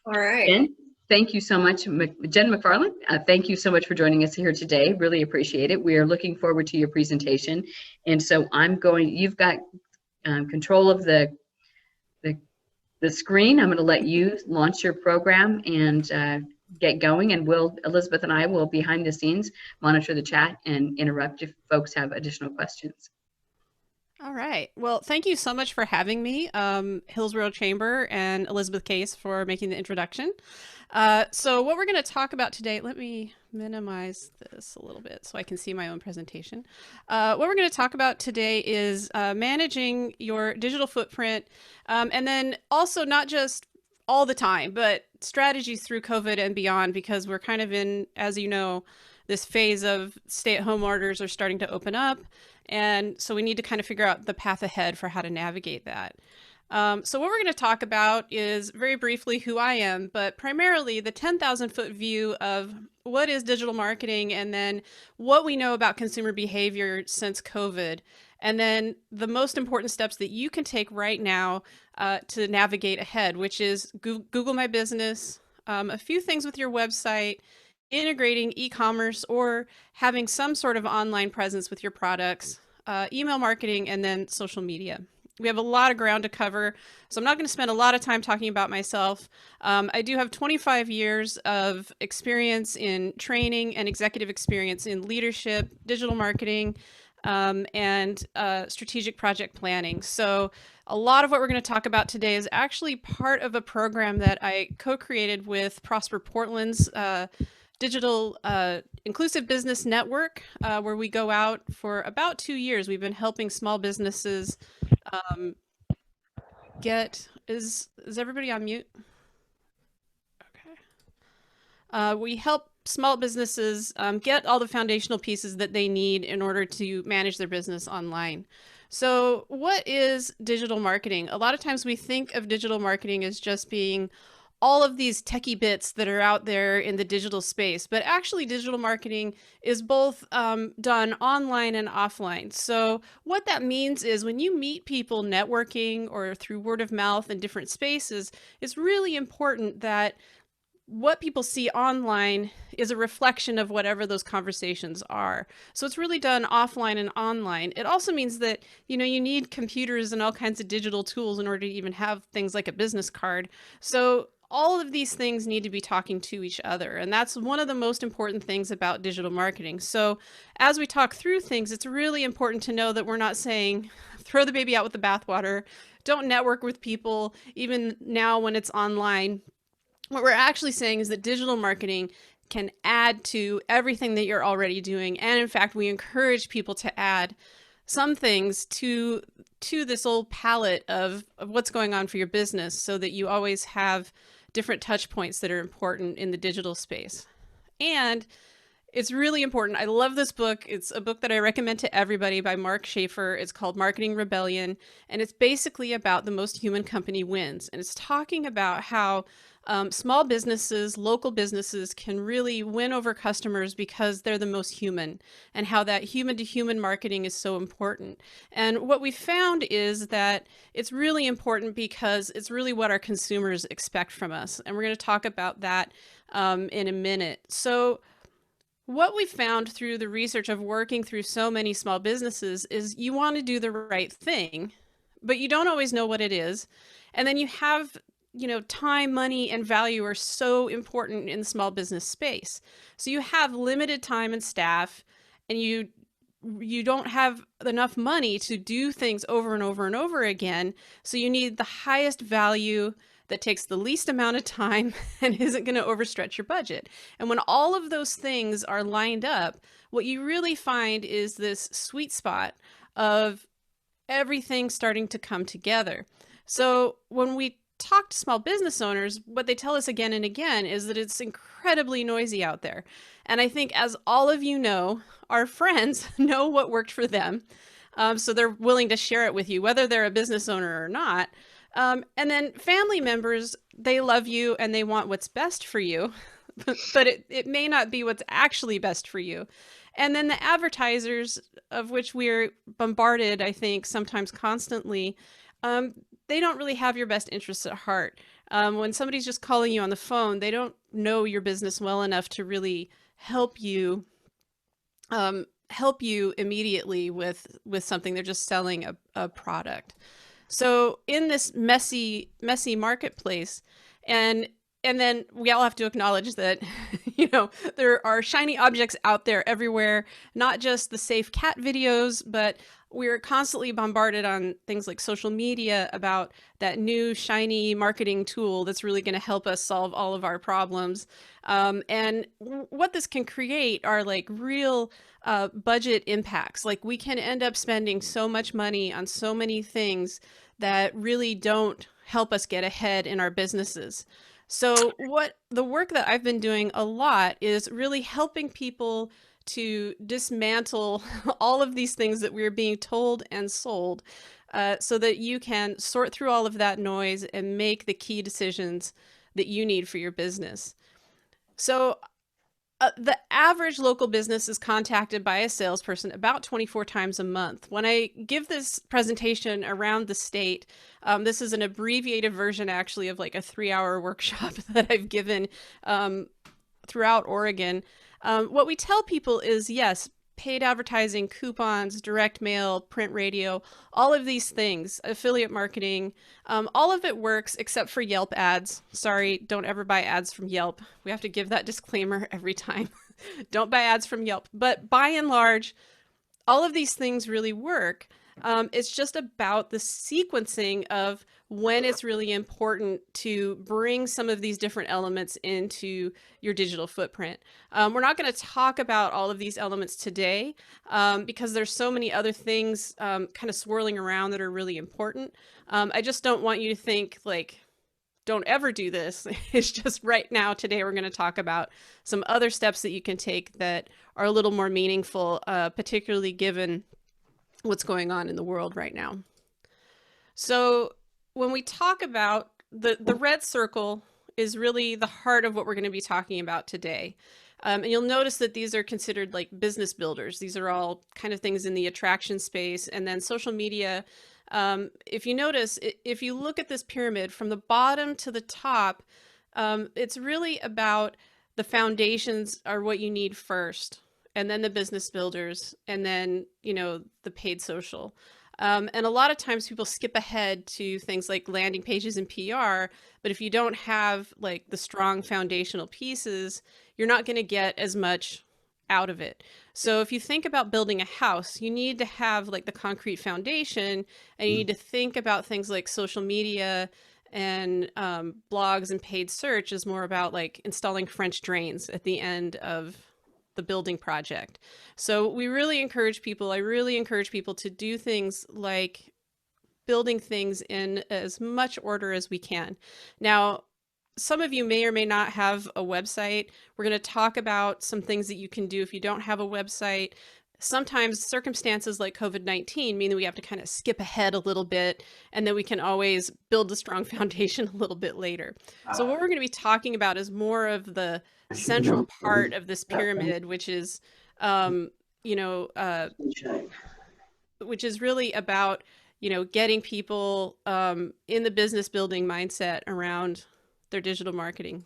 All right. Jen, thank you so much. Jen McFarland, thank you so much for joining us here today. Really appreciate it. We are looking forward to your presentation. And so you've got control of the, the screen. I'm going to let you launch your program and get going. And Elizabeth and I will behind the scenes monitor the chat and interrupt if folks have additional questions. All right. Well, thank you so much for having me, Hillsboro Chamber and Elizabeth Case for making the introduction. So what we're going to talk about today, let me minimize this a little bit so I can see my own presentation. What we're going to talk about today is managing your digital footprint, and then also not just all the time, but strategies through COVID and beyond, because we're kind of in, as you know, this phase of stay-at-home orders are starting to open up. And so we need to kind of figure out the path ahead for how to navigate that. So what we're going to talk about is very briefly who I am, but primarily the 10,000 foot view of what is digital marketing, and then what we know about consumer behavior since COVID, and then the most important steps that you can take right now to navigate ahead, which is Google My Business, a few things with your website, integrating e-commerce or having some sort of online presence with your products, email marketing, and then social media. We have a lot of ground to cover, so I'm not going to spend a lot of time talking about myself. I do have 25 years of experience in training and executive experience in leadership, digital marketing, and strategic project planning. So a lot of what we're going to talk about today is actually part of a program that I co-created with Prosper Portland's digital inclusive business network, where we go out for about 2 years. We've been helping small businesses is everybody on mute? Okay. We help small businesses get all the foundational pieces that they need in order to manage their business online. So what is digital marketing? A lot of times we think of digital marketing as just being all of these techie bits that are out there in the digital space, but actually digital marketing is both done online and offline. So what that means is when you meet people networking or through word of mouth in different spaces, it's really important that what people see online is a reflection of whatever those conversations are. So it's really done offline and online. It also means that, you need computers and all kinds of digital tools in order to even have things like a business card. So all of these things need to be talking to each other. And that's one of the most important things about digital marketing. So as we talk through things, it's really important to know that we're not saying, throw the baby out with the bathwater, don't network with people, even now when it's online. What we're actually saying is that digital marketing can add to everything that you're already doing. And in fact, we encourage people to add some things to this whole palette of what's going on for your business, so that you always have different touch points that are important in the digital space. And it's really important. I love this book. It's a book that I recommend to everybody by Mark Schaefer. It's called Marketing Rebellion. And it's basically about the most human company wins. And it's talking about how small businesses, local businesses can really win over customers because they're the most human, and how that human to human marketing is so important. And what we found is that it's really important because it's really what our consumers expect from us. And we're going to talk about that in a minute. So what we found through the research of working through so many small businesses is you want to do the right thing, but you don't always know what it is. And then you have time, money, and value are so important in the small business space. So you have limited time and staff, and you don't have enough money to do things over and over and over again. So you need the highest value that takes the least amount of time and isn't going to overstretch your budget. And when all of those things are lined up, what you really find is this sweet spot of everything starting to come together. So when we talk to small business owners, what they tell us again and again is that it's incredibly noisy out there. And I think, as all of you know, our friends know what worked for them. So they're willing to share it with you, whether they're a business owner or not. And then family members, they love you and they want what's best for you, but it may not be what's actually best for you. And then the advertisers, of which we're bombarded, I think, sometimes constantly, they don't really have your best interests at heart. When somebody's just calling you on the phone, they don't know your business well enough to really help you immediately with something. They're just selling a product. So in this messy marketplace, and and then we all have to acknowledge that, there are shiny objects out there everywhere, not just the safe cat videos, but we're constantly bombarded on things like social media about that new shiny marketing tool that's really going to help us solve all of our problems. And what this can create are like real budget impacts. Like we can end up spending so much money on so many things that really don't help us get ahead in our businesses. So what the work that I've been doing a lot is really helping people to dismantle all of these things that we're being told and sold, so that you can sort through all of that noise and make the key decisions that you need for your business. So the average local business is contacted by a salesperson about 24 times a month. When I give this presentation around the state, this is an abbreviated version actually of like a 3-hour workshop that I've given throughout Oregon. What we tell people is, yes, paid advertising, coupons, direct mail, print radio, all of these things, affiliate marketing, all of it works except for Yelp ads. Sorry, don't ever buy ads from Yelp. We have to give that disclaimer every time. Don't buy ads from Yelp. But by and large, all of these things really work. It's just about the sequencing of when it's really important to bring some of these different elements into your digital footprint. We're not going to talk about all of these elements today because there's so many other things kind of swirling around that are really important. I just don't want you to think like, don't ever do this. It's just right now, today, we're going to talk about some other steps that you can take that are a little more meaningful, particularly given what's going on in the world right now. So when we talk about the red circle is really the heart of what we're going to be talking about today. And you'll notice that these are considered like business builders. These are all kind of things in the attraction space. And then social media, if you notice, if you look at this pyramid from the bottom to the top, it's really about the foundations are what you need first, and then the business builders, and then, the paid social. And a lot of times people skip ahead to things like landing pages and PR, but if you don't have like the strong foundational pieces, you're not going to get as much out of it. So if you think about building a house, you need to have like the concrete foundation, and you need to think about things like social media and blogs and paid search is more about like installing French drains at the end of the building project. So I really encourage people to do things like building things in as much order as we can. Now, some of you may or may not have a website. We're going to talk about some things that you can do if you don't have a website. Sometimes circumstances like COVID-19 mean that we have to kind of skip ahead a little bit, and then we can always build a strong foundation a little bit later. So what we're going to be talking about is more of the central part of this pyramid, which is, which is really about, getting people in the business building mindset around their digital marketing.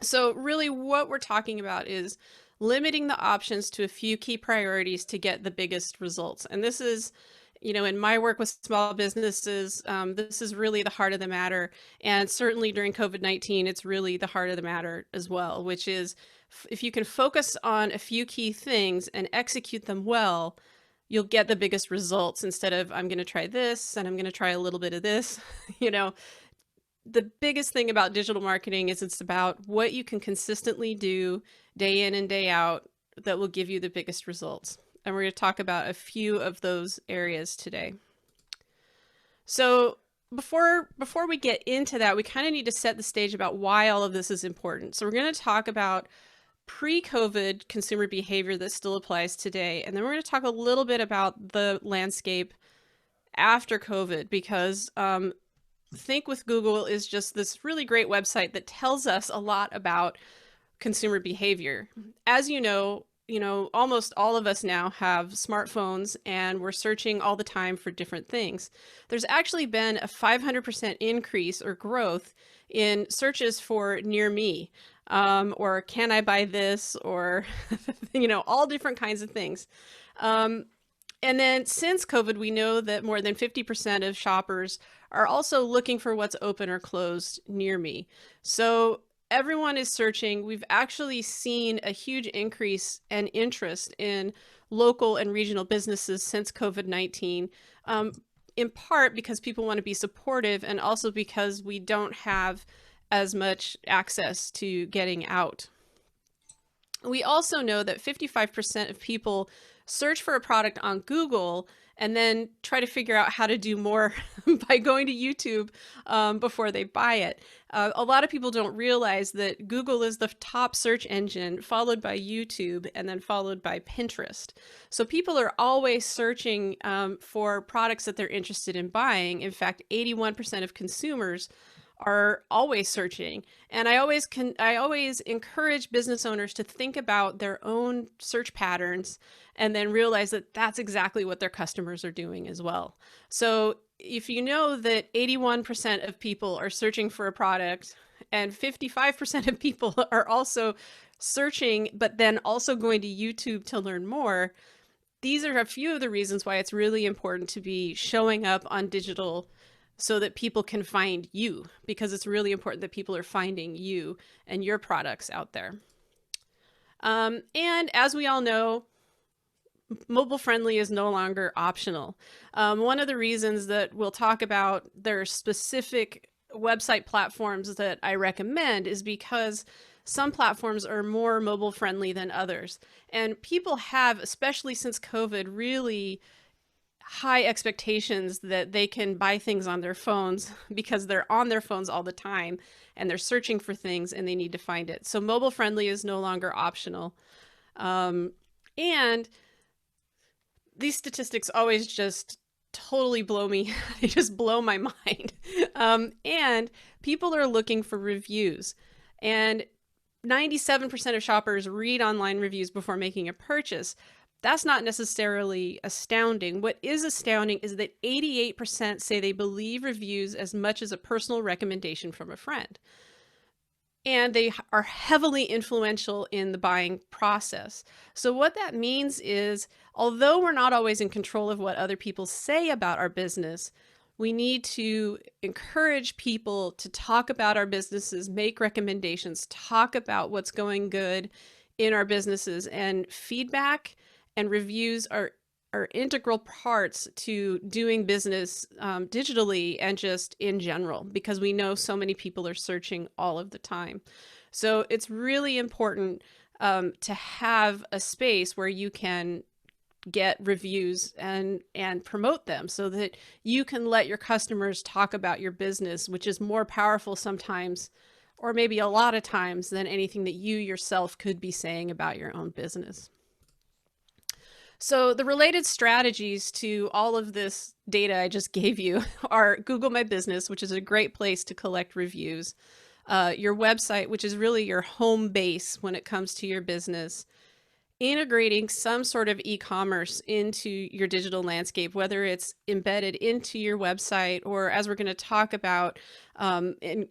So really what we're talking about is limiting the options to a few key priorities to get the biggest results. And this is, in my work with small businesses, this is really the heart of the matter. And certainly during COVID-19, it's really the heart of the matter as well, which is if you can focus on a few key things and execute them well, you'll get the biggest results instead of I'm going to try this and I'm going to try a little bit of this. The biggest thing about digital marketing is it's about what you can consistently do day in and day out that will give you the biggest results. And we're going to talk about a few of those areas today. So before we get into that, we kind of need to set the stage about why all of this is important. So we're going to talk about pre-COVID consumer behavior that still applies today. And then we're going to talk a little bit about the landscape after COVID, because Think with Google is just this really great website that tells us a lot about consumer behavior. As you know, almost all of us now have smartphones and we're searching all the time for different things. There's actually been a 500% increase or growth in searches for near me, or can I buy this, or, all different kinds of things. And then since COVID, we know that more than 50% of shoppers are also looking for what's open or closed near me. So everyone is searching. We've actually seen a huge increase and interest in local and regional businesses since COVID-19, in part because people want to be supportive and also because we don't have as much access to getting out. We also know that 55% of people search for a product on Google and then try to figure out how to do more by going to YouTube before they buy it. A lot of people don't realize that Google is the top search engine, followed by YouTube, and then followed by Pinterest. So people are always searching for products that they're interested in buying. In fact, 81% of consumers are always searching. And I always encourage business owners to think about their own search patterns and then realize that that's exactly what their customers are doing as well. So if you know that 81% of people are searching for a product and 55% of people are also searching, but then also going to YouTube to learn more, these are a few of the reasons why it's really important to be showing up on digital so that people can find you, because it's really important that people are finding you and your products out there. And as we all know, mobile friendly is no longer optional. One of the reasons that we'll talk about, there are specific website platforms that I recommend is because some platforms are more mobile friendly than others. And people have, especially since COVID, really high expectations that they can buy things on their phones because they're on their phones all the time and they're searching for things and they need to find it. So mobile friendly is no longer optional. And these statistics always just totally blow me. They just blow my mind. And people are looking for reviews, and 97% of shoppers read online reviews before making a purchase. That's not necessarily astounding. What is astounding is that 88% say they believe reviews as much as a personal recommendation from a friend. And they are heavily influential in the buying process. So what that means is, although we're not always in control of what other people say about our business, we need to encourage people to talk about our businesses, make recommendations, talk about what's going good in our businesses, and feedback and reviews are integral parts to doing business digitally and just in general, because we know so many people are searching all of the time. So it's really important to have a space where you can get reviews and promote them so that you can let your customers talk about your business, which is more powerful sometimes, or maybe a lot of times, than anything that you yourself could be saying about your own business. So the related strategies to all of this data I just gave you are Google My Business, which is a great place to collect reviews, your website, which is really your home base when it comes to your business, integrating some sort of e-commerce into your digital landscape, whether it's embedded into your website or, as we're going to talk about,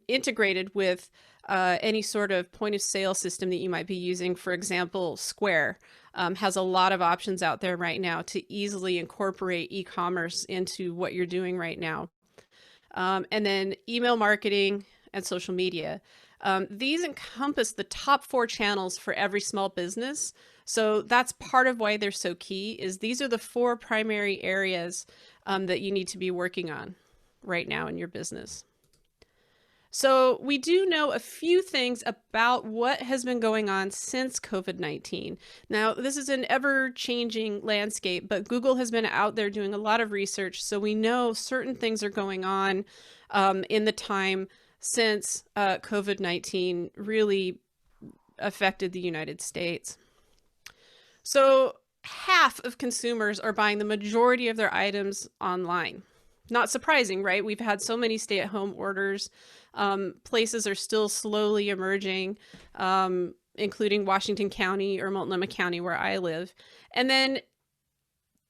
integrated with any sort of point of sale system that you might be using. For example, Square has a lot of options out there right now to easily incorporate e-commerce into what you're doing right now. And then email marketing and social media. These encompass the top 4 channels for every small business. So that's part of why they're so key, is these are the 4 primary areas that you need to be working on right now in your business. So we do know a few things about what has been going on since COVID-19. Now, this is an ever-changing landscape, but Google has been out there doing a lot of research, so we know certain things are going on in the time since COVID-19 really affected the United States. So half of consumers are buying the majority of their items online. Not surprising, right? We've had so many stay-at-home orders. Places are still slowly emerging. including Washington County or Multnomah County where I live. And then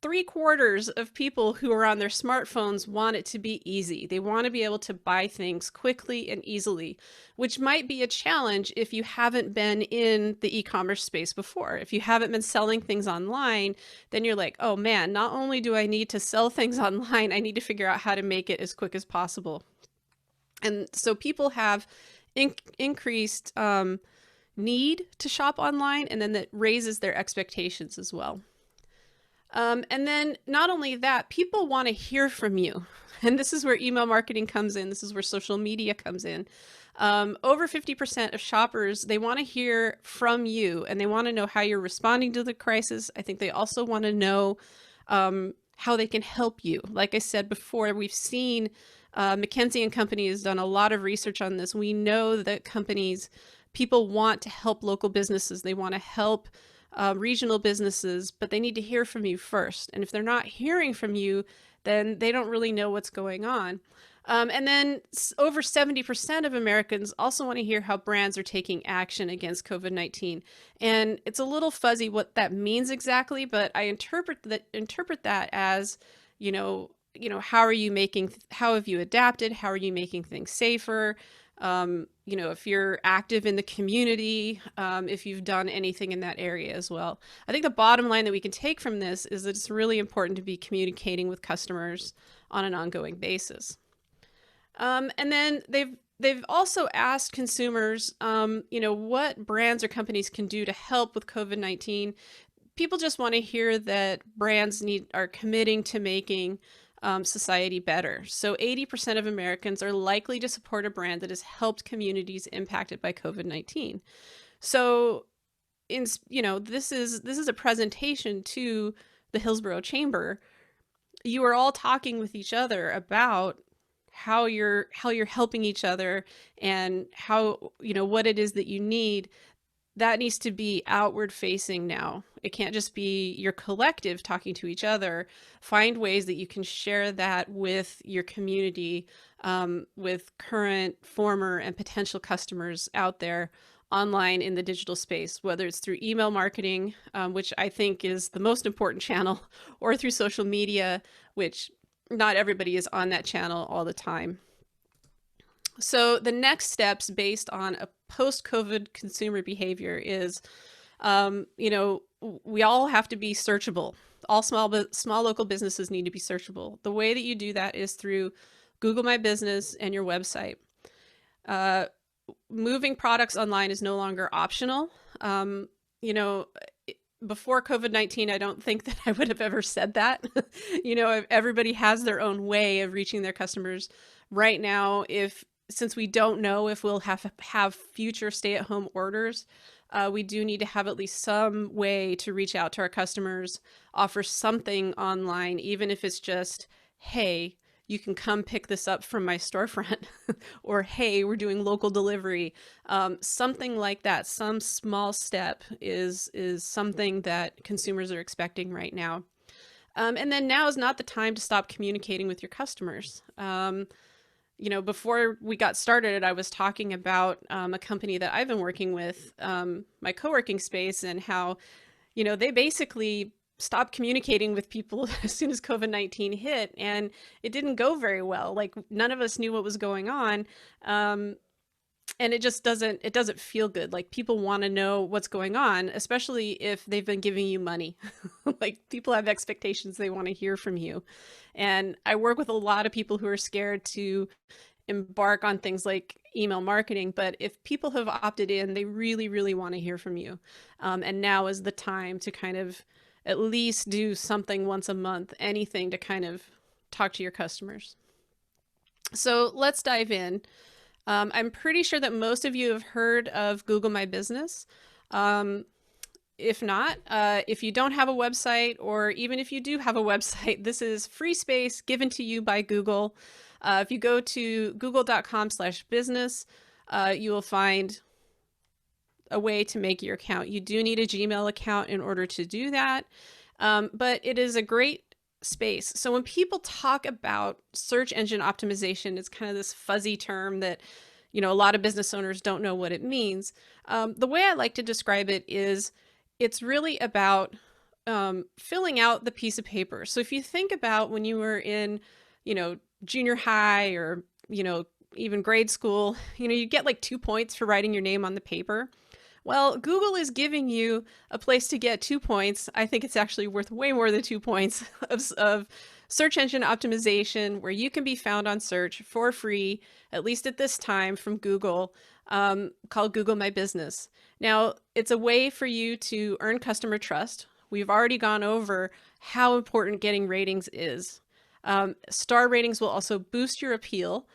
3/4 of people who are on their smartphones want it to be easy. They want to be able to buy things quickly and easily, which might be a challenge if you haven't been in the e-commerce space before. If you haven't been selling things online, then you're like, oh man, not only do I need to sell things online, I need to figure out how to make it as quick as possible. And so people have increased need to shop online, and then that raises their expectations as well. And then not only that, people want to hear from you. And this is where email marketing comes in. This is where social media comes in. Over 50% of shoppers, they want to hear from you, and they want to know how you're responding to the crisis. I think they also want to know how they can help you. Like I said before, we've seen McKinsey and Company has done a lot of research on this. We know that people want to help local businesses. They want to help regional businesses, but they need to hear from you first. And if they're not hearing from you, then they don't really know what's going on. And then over 70% of Americans also want to hear how brands are taking action against COVID-19. And it's a little fuzzy what that means exactly, but I interpret that as, how have you adapted? How are you making things safer? If you're active in the community, if you've done anything in that area as well. I think the bottom line that we can take from this is that it's really important to be communicating with customers on an ongoing basis. And then they've also asked consumers, what brands or companies can do to help with COVID-19. People just want to hear that brands are committing to making society better. So 80% of Americans are likely to support a brand that has helped communities impacted by COVID-19. So, this is a presentation to the Hillsboro Chamber. You are all talking with each other about how you're helping each other, and how, what it is that you need. That needs to be outward facing now. It can't just be your collective talking to each other. Find ways that you can share that with your community, with current, former, and potential customers out there online in the digital space, whether it's through email marketing, which I think is the most important channel, or through social media, which not everybody is on that channel all the time. So the next steps based on a post-COVID consumer behavior is, we all have to be searchable. All small local businesses need to be searchable. The way that you do that is through Google My Business and your website. Moving products online is no longer optional. Before COVID-19, I don't think that I would have ever said that. Everybody has their own way of reaching their customers. Right now, since we don't know if we'll have future stay-at-home orders, we do need to have at least some way to reach out to our customers, offer something online, even if it's just, hey, you can come pick this up from my storefront, or hey, we're doing local delivery. Something like that, some small step is something that consumers are expecting right now. And then now is not the time to stop communicating with your customers. Before we got started, I was talking about a company that I've been working with, my co-working space, and how, they basically stopped communicating with people as soon as COVID-19 hit, and it didn't go very well. Like, none of us knew what was going on. And it just doesn't feel good. Like, people want to know what's going on, especially if they've been giving you money. Like, people have expectations. They want to hear from you. And I work with a lot of people who are scared to embark on things like email marketing. But if people have opted in, they really, really want to hear from you. And now is the time to kind of at least do something once a month, anything to kind of talk to your customers. So let's dive in. I'm pretty sure that most of you have heard of Google My Business. If not, if you don't have a website, or even if you do have a website, this is free space given to you by Google. If you go to google.com/business, you will find a way to make your account. You do need a Gmail account in order to do that, but it is a great space. So when people talk about search engine optimization, it's kind of this fuzzy term that, a lot of business owners don't know what it means. The way I like to describe it is it's really about filling out the piece of paper. So if you think about when you were in, junior high or, even grade school, you get like 2 points for writing your name on the paper. Well, Google is giving you a place to get 2 points. I think it's actually worth way more than 2 points of search engine optimization, where you can be found on search for free, at least at this time, from Google, called Google My Business. Now, it's a way for you to earn customer trust. We've already gone over how important getting ratings is. Star ratings will also boost your appeal.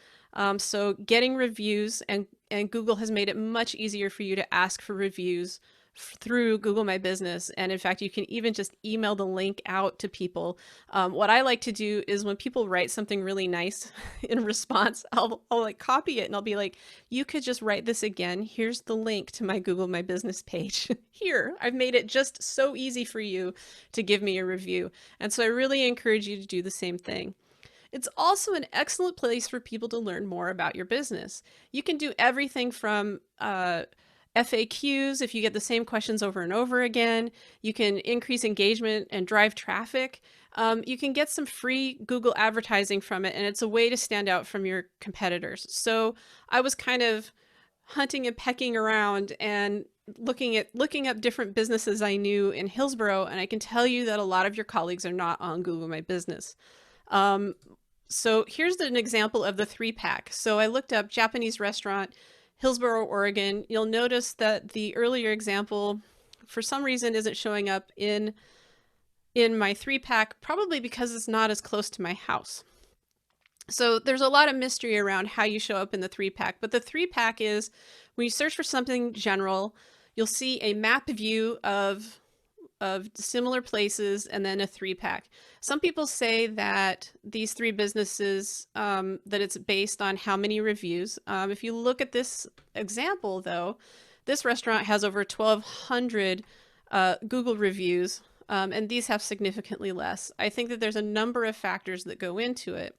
So getting reviews, and Google has made it much easier for you to ask for reviews through Google My Business. And in fact, you can even just email the link out to people. What I like to do is when people write something really nice in response, I'll like copy it and I'll be like, you could just write this again. Here's the link to my Google My Business page. Here, I've made it just so easy for you to give me a review. And so I really encourage you to do the same thing. It's also an excellent place for people to learn more about your business. You can do everything from FAQs if you get the same questions over and over again. You can increase engagement and drive traffic. You can get some free Google advertising from it, and it's a way to stand out from your competitors. So I was kind of hunting and pecking around and looking up different businesses I knew in Hillsboro, and I can tell you that a lot of your colleagues are not on Google My Business. So here's an example of the 3-pack. So I looked up Japanese restaurant, Hillsboro, Oregon. You'll notice that the earlier example, for some reason, isn't showing up in my 3-pack, probably because it's not as close to my house. So there's a lot of mystery around how you show up in the 3-pack, but the 3-pack is when you search for something general, you'll see a map view of similar places and then a 3-pack. Some people say that these 3 businesses, that it's based on how many reviews. If you look at this example though, this restaurant has over 1,200 Google reviews, and these have significantly less. I think that there's a number of factors that go into it.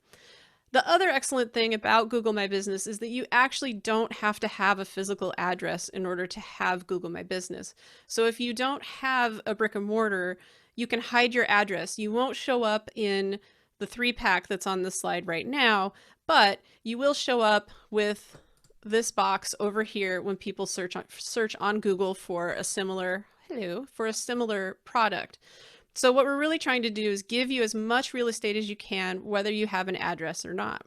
The other excellent thing about Google My Business is that you actually don't have to have a physical address in order to have Google My Business. So if you don't have a brick and mortar, you can hide your address. You won't show up in the 3-pack that's on the slide right now, but you will show up with this box over here when people search on Google for a similar product. So what we're really trying to do is give you as much real estate as you can, whether you have an address or not.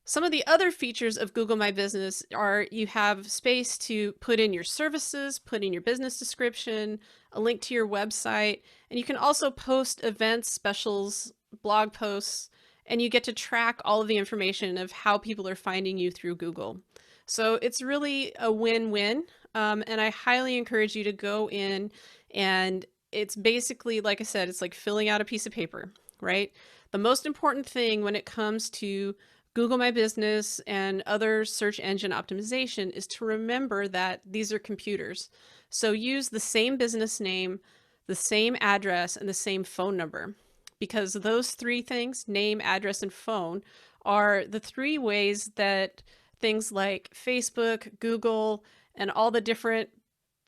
Some of the other features of Google My Business are you have space to put in your services, put in your business description, a link to your website, and you can also post events, specials, blog posts, and you get to track all of the information of how people are finding you through Google. So it's really a win-win, and I highly encourage you to go in, and it's basically, like I said, it's like filling out a piece of paper, right? The most important thing when it comes to Google My Business and other search engine optimization is to remember that these are computers. So use the same business name, the same address, and the same phone number, because those 3 things, name, address, and phone, are the 3 ways that things like Facebook, Google, and all the different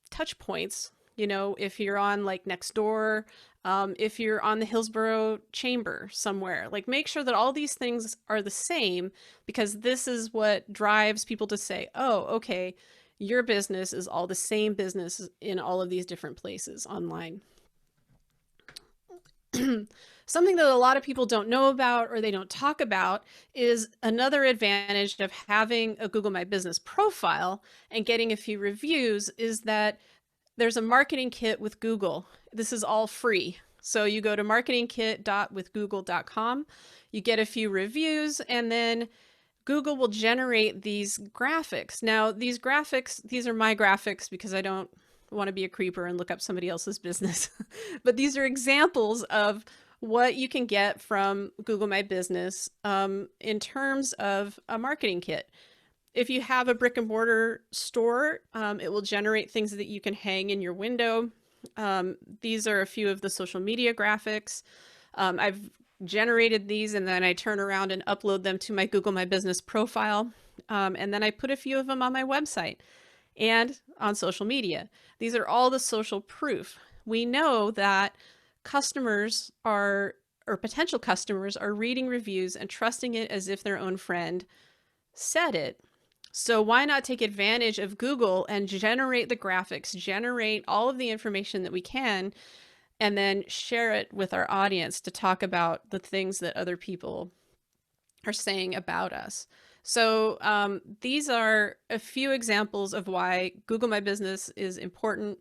touch points, if you're on like Nextdoor, if you're on the Hillsboro Chamber somewhere, like make sure that all these things are the same, because this is what drives people to say, oh, okay, your business is all the same business in all of these different places online. Something that a lot of people don't know about or they don't talk about is another advantage of having a Google My Business profile and getting a few reviews is that there's a marketing kit with Google. This is all free. So you go to marketingkit.withgoogle.com, you get a few reviews, and then Google will generate these graphics. Now, these graphics, these are my graphics because I don't want to be a creeper and look up somebody else's business. But these are examples of what you can get from Google My Business in terms of a marketing kit. If you have a brick and mortar store, it will generate things that you can hang in your window. These are a few of the social media graphics. I've generated these, and then I turn around and upload them to my Google My Business profile. And then I put a few of them on my website and on social media. These are all the social proof. We know that customers are, or potential customers are reading reviews and trusting it as if their own friend said it. So why not take advantage of Google and generate the graphics, generate all of the information that we can, and then share it with our audience to talk about the things that other people are saying about us. So these are a few examples of why Google My Business is important.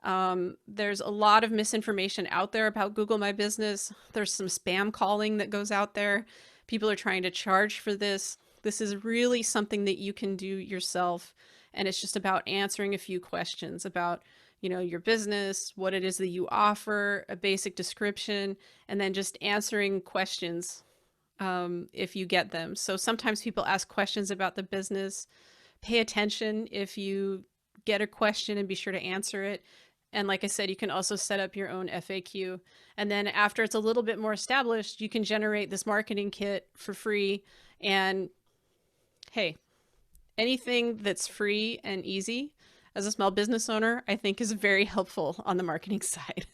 There's a lot of misinformation out there about Google My Business. There's some spam calling that goes out there. People are trying to charge for this. This is really something that you can do yourself. And it's just about answering a few questions about, you know, your business, what it is that you offer, a basic description, and then just answering questions if you get them. So sometimes people ask questions about the business. Pay attention if you get a question and be sure to answer it. And like I said, you can also set up your own FAQ. And then after it's a little bit more established, you can generate this marketing kit for free. And hey, anything that's free and easy as a small business owner, I think is very helpful on the marketing side.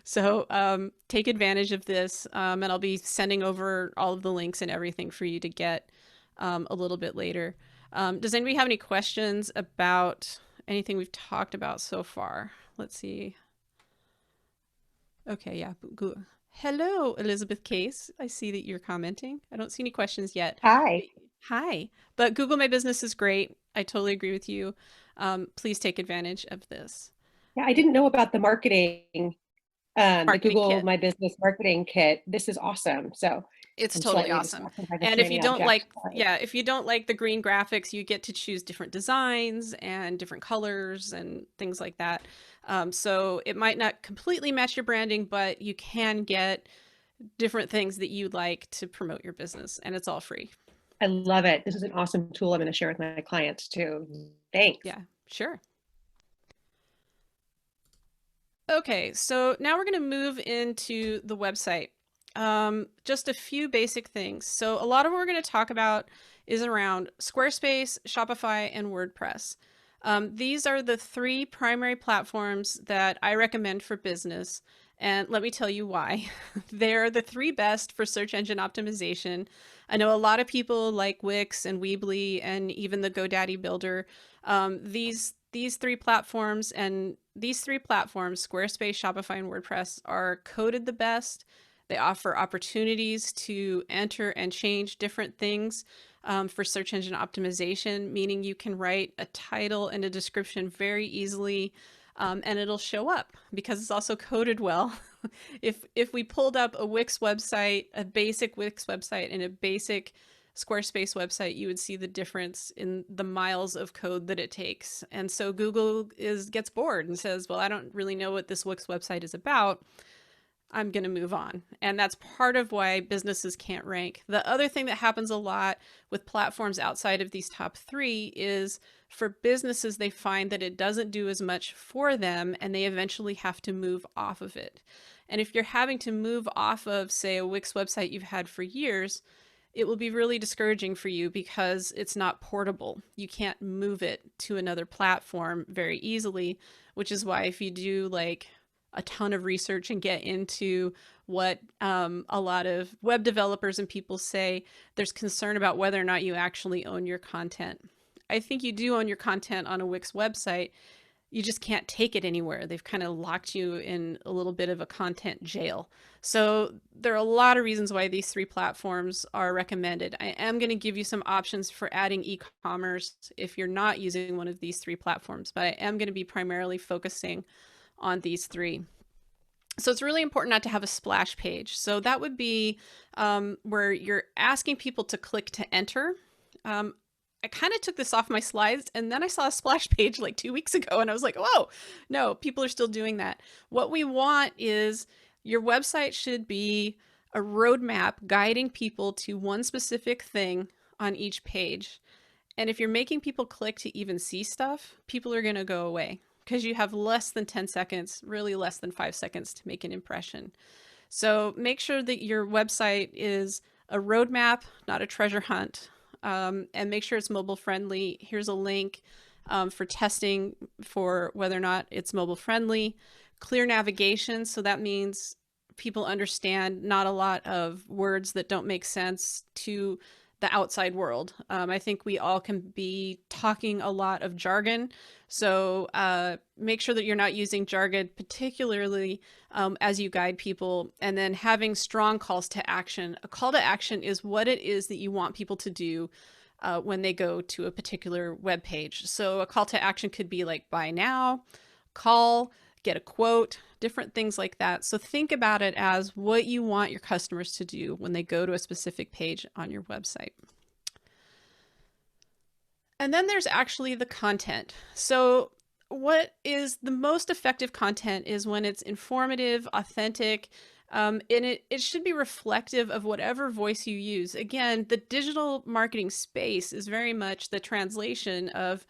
So take advantage of this, and I'll be sending over all of the links and everything for you to get a little bit later. Does anybody have any questions about anything we've talked about so far? Let's see. Okay, yeah. Hello, Elizabeth Case. I see that you're commenting. I don't see any questions yet. Hi. Hi. But Google My Business is great. I totally agree with you. Please take advantage of this. Yeah, I didn't know about the marketing, the Marketing Google kit. My Business marketing kit. This is awesome. So It's I'm totally slightly awesome. distracted by the And if you shiny don't object. if you don't like the green graphics, you get to choose different designs and different colors and things like that. So it might not completely match your branding, but you can get different things that you like to promote your business, and it's all free. I love it. This is an awesome tool I'm going to share with my clients too. Thanks. Yeah, sure. Okay, so now we're going to move into the website. Just a few basic things. So a lot of what we're going to talk about is around Squarespace, Shopify, and WordPress. These are the three primary platforms that I recommend for business. And let me tell you why. They're the three best for search engine optimization. I know a lot of people like Wix and Weebly and even the GoDaddy Builder. These three platforms, Squarespace, Shopify, and WordPress, are coded the best. They offer opportunities to enter and change different things for search engine optimization, meaning you can write a title and a description very easily, and it'll show up because it's also coded well. If we pulled up a Wix website, a basic Wix website, and a basic Squarespace website, you would see the difference in the miles of code that it takes. And so Google gets bored and says, well, I don't really know what this Wix website is about. I'm going to move on. And that's part of why businesses can't rank. The other thing that happens a lot with platforms outside of these top three is for businesses, they find that it doesn't do as much for them and they eventually have to move off of it. And if you're having to move off of, say, a Wix website you've had for years, it will be really discouraging for you because it's not portable. You can't move it to another platform very easily, which is why if you do like a ton of research and get into what a lot of web developers and people say, there's concern about whether or not you actually own your content. I think you do own your content on a Wix website. You just can't take it anywhere. They've kind of locked you in a little bit of a content jail. So there are a lot of reasons why these three platforms are recommended. I am going to give you some options for adding e-commerce if you're not using one of these three platforms, but I am going to be primarily focusing on these three. So it's really important not to have a splash page. So that would be where you're asking people to click to enter. I kind of took this off my slides and then I saw a splash page like 2 weeks ago and I was like, whoa, no, people are still doing that. What we want is your website should be a roadmap guiding people to one specific thing on each page. And if you're making people click to even see stuff, people are going to go away because you have less than 10 seconds, really less than 5 seconds to make an impression. So make sure that your website is a roadmap, not a treasure hunt, and make sure it's mobile friendly. Here's a link for testing for whether or not it's mobile friendly. Clear navigation, so that means people understand not a lot of words that don't make sense to the outside world. I think we all can be talking a lot of jargon, so make sure that you're not using jargon, particularly as you guide people, and then having strong calls to action. A call to action is what it is that you want people to do when they go to a particular web page. So a call to action could be like buy now, call, get a quote, different things like that. So think about it as what you want your customers to do when they go to a specific page on your website. And then there's actually the content. So what is the most effective content is when it's informative, authentic, and it should be reflective of whatever voice you use. Again, the digital marketing space is very much the translation of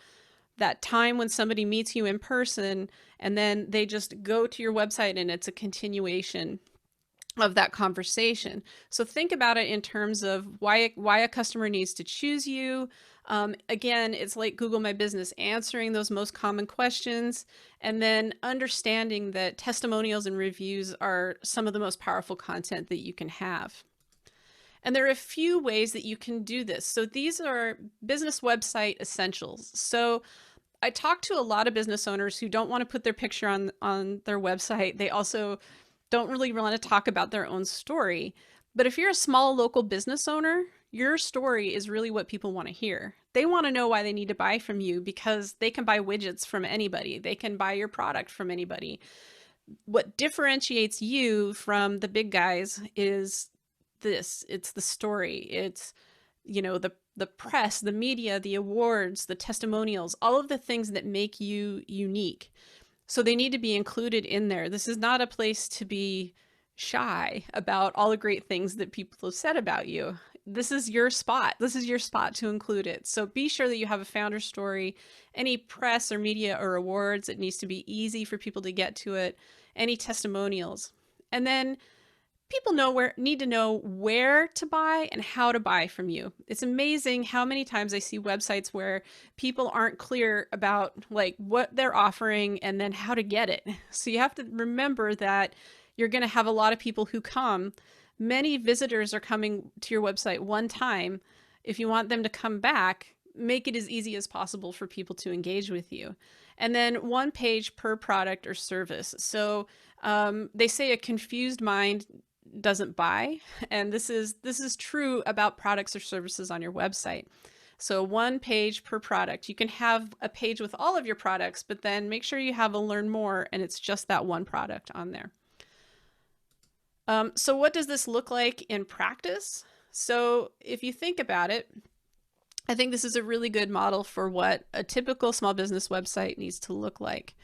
that time when somebody meets you in person and then they just go to your website and it's a continuation of that conversation. So think about it in terms of why a customer needs to choose you. Again, it's like Google My Business, answering those most common questions, and then understanding that testimonials and reviews are some of the most powerful content that you can have. And there are a few ways that you can do this. So these are business website essentials. So I talk to a lot of business owners who don't want to put their picture on their website. They also don't really want to talk about their own story. But if you're a small local business owner, your story is really what people want to hear. They want to know why they need to buy from you because they can buy widgets from anybody. They can buy your product from anybody. What differentiates you from the big guys is this. It's the story. It's, you know, the press, the media, the awards, the testimonials, all of the things that make you unique. So they need to be included in there. This is not a place to be shy about all the great things that people have said about you. This is your spot. This is your spot to include it. So be sure that you have a founder story, any press or media or awards. It needs to be easy for people to get to it, any testimonials. And then people need to know where to buy and how to buy from you. It's amazing how many times I see websites where people aren't clear about like what they're offering and then how to get it. So you have to remember that you're going to have a lot of people who come. Many visitors are coming to your website one time. If you want them to come back, make it as easy as possible for people to engage with you. And then one page per product or service. So they say a confused mind doesn't buy, and this is true about products or services on your website. So one page per product. You can have a page with all of your products, but then make sure you have a learn more and it's just that one product on there. So what does this look like in practice? So if you think about it, I think this is a really good model for what a typical small business website needs to look like.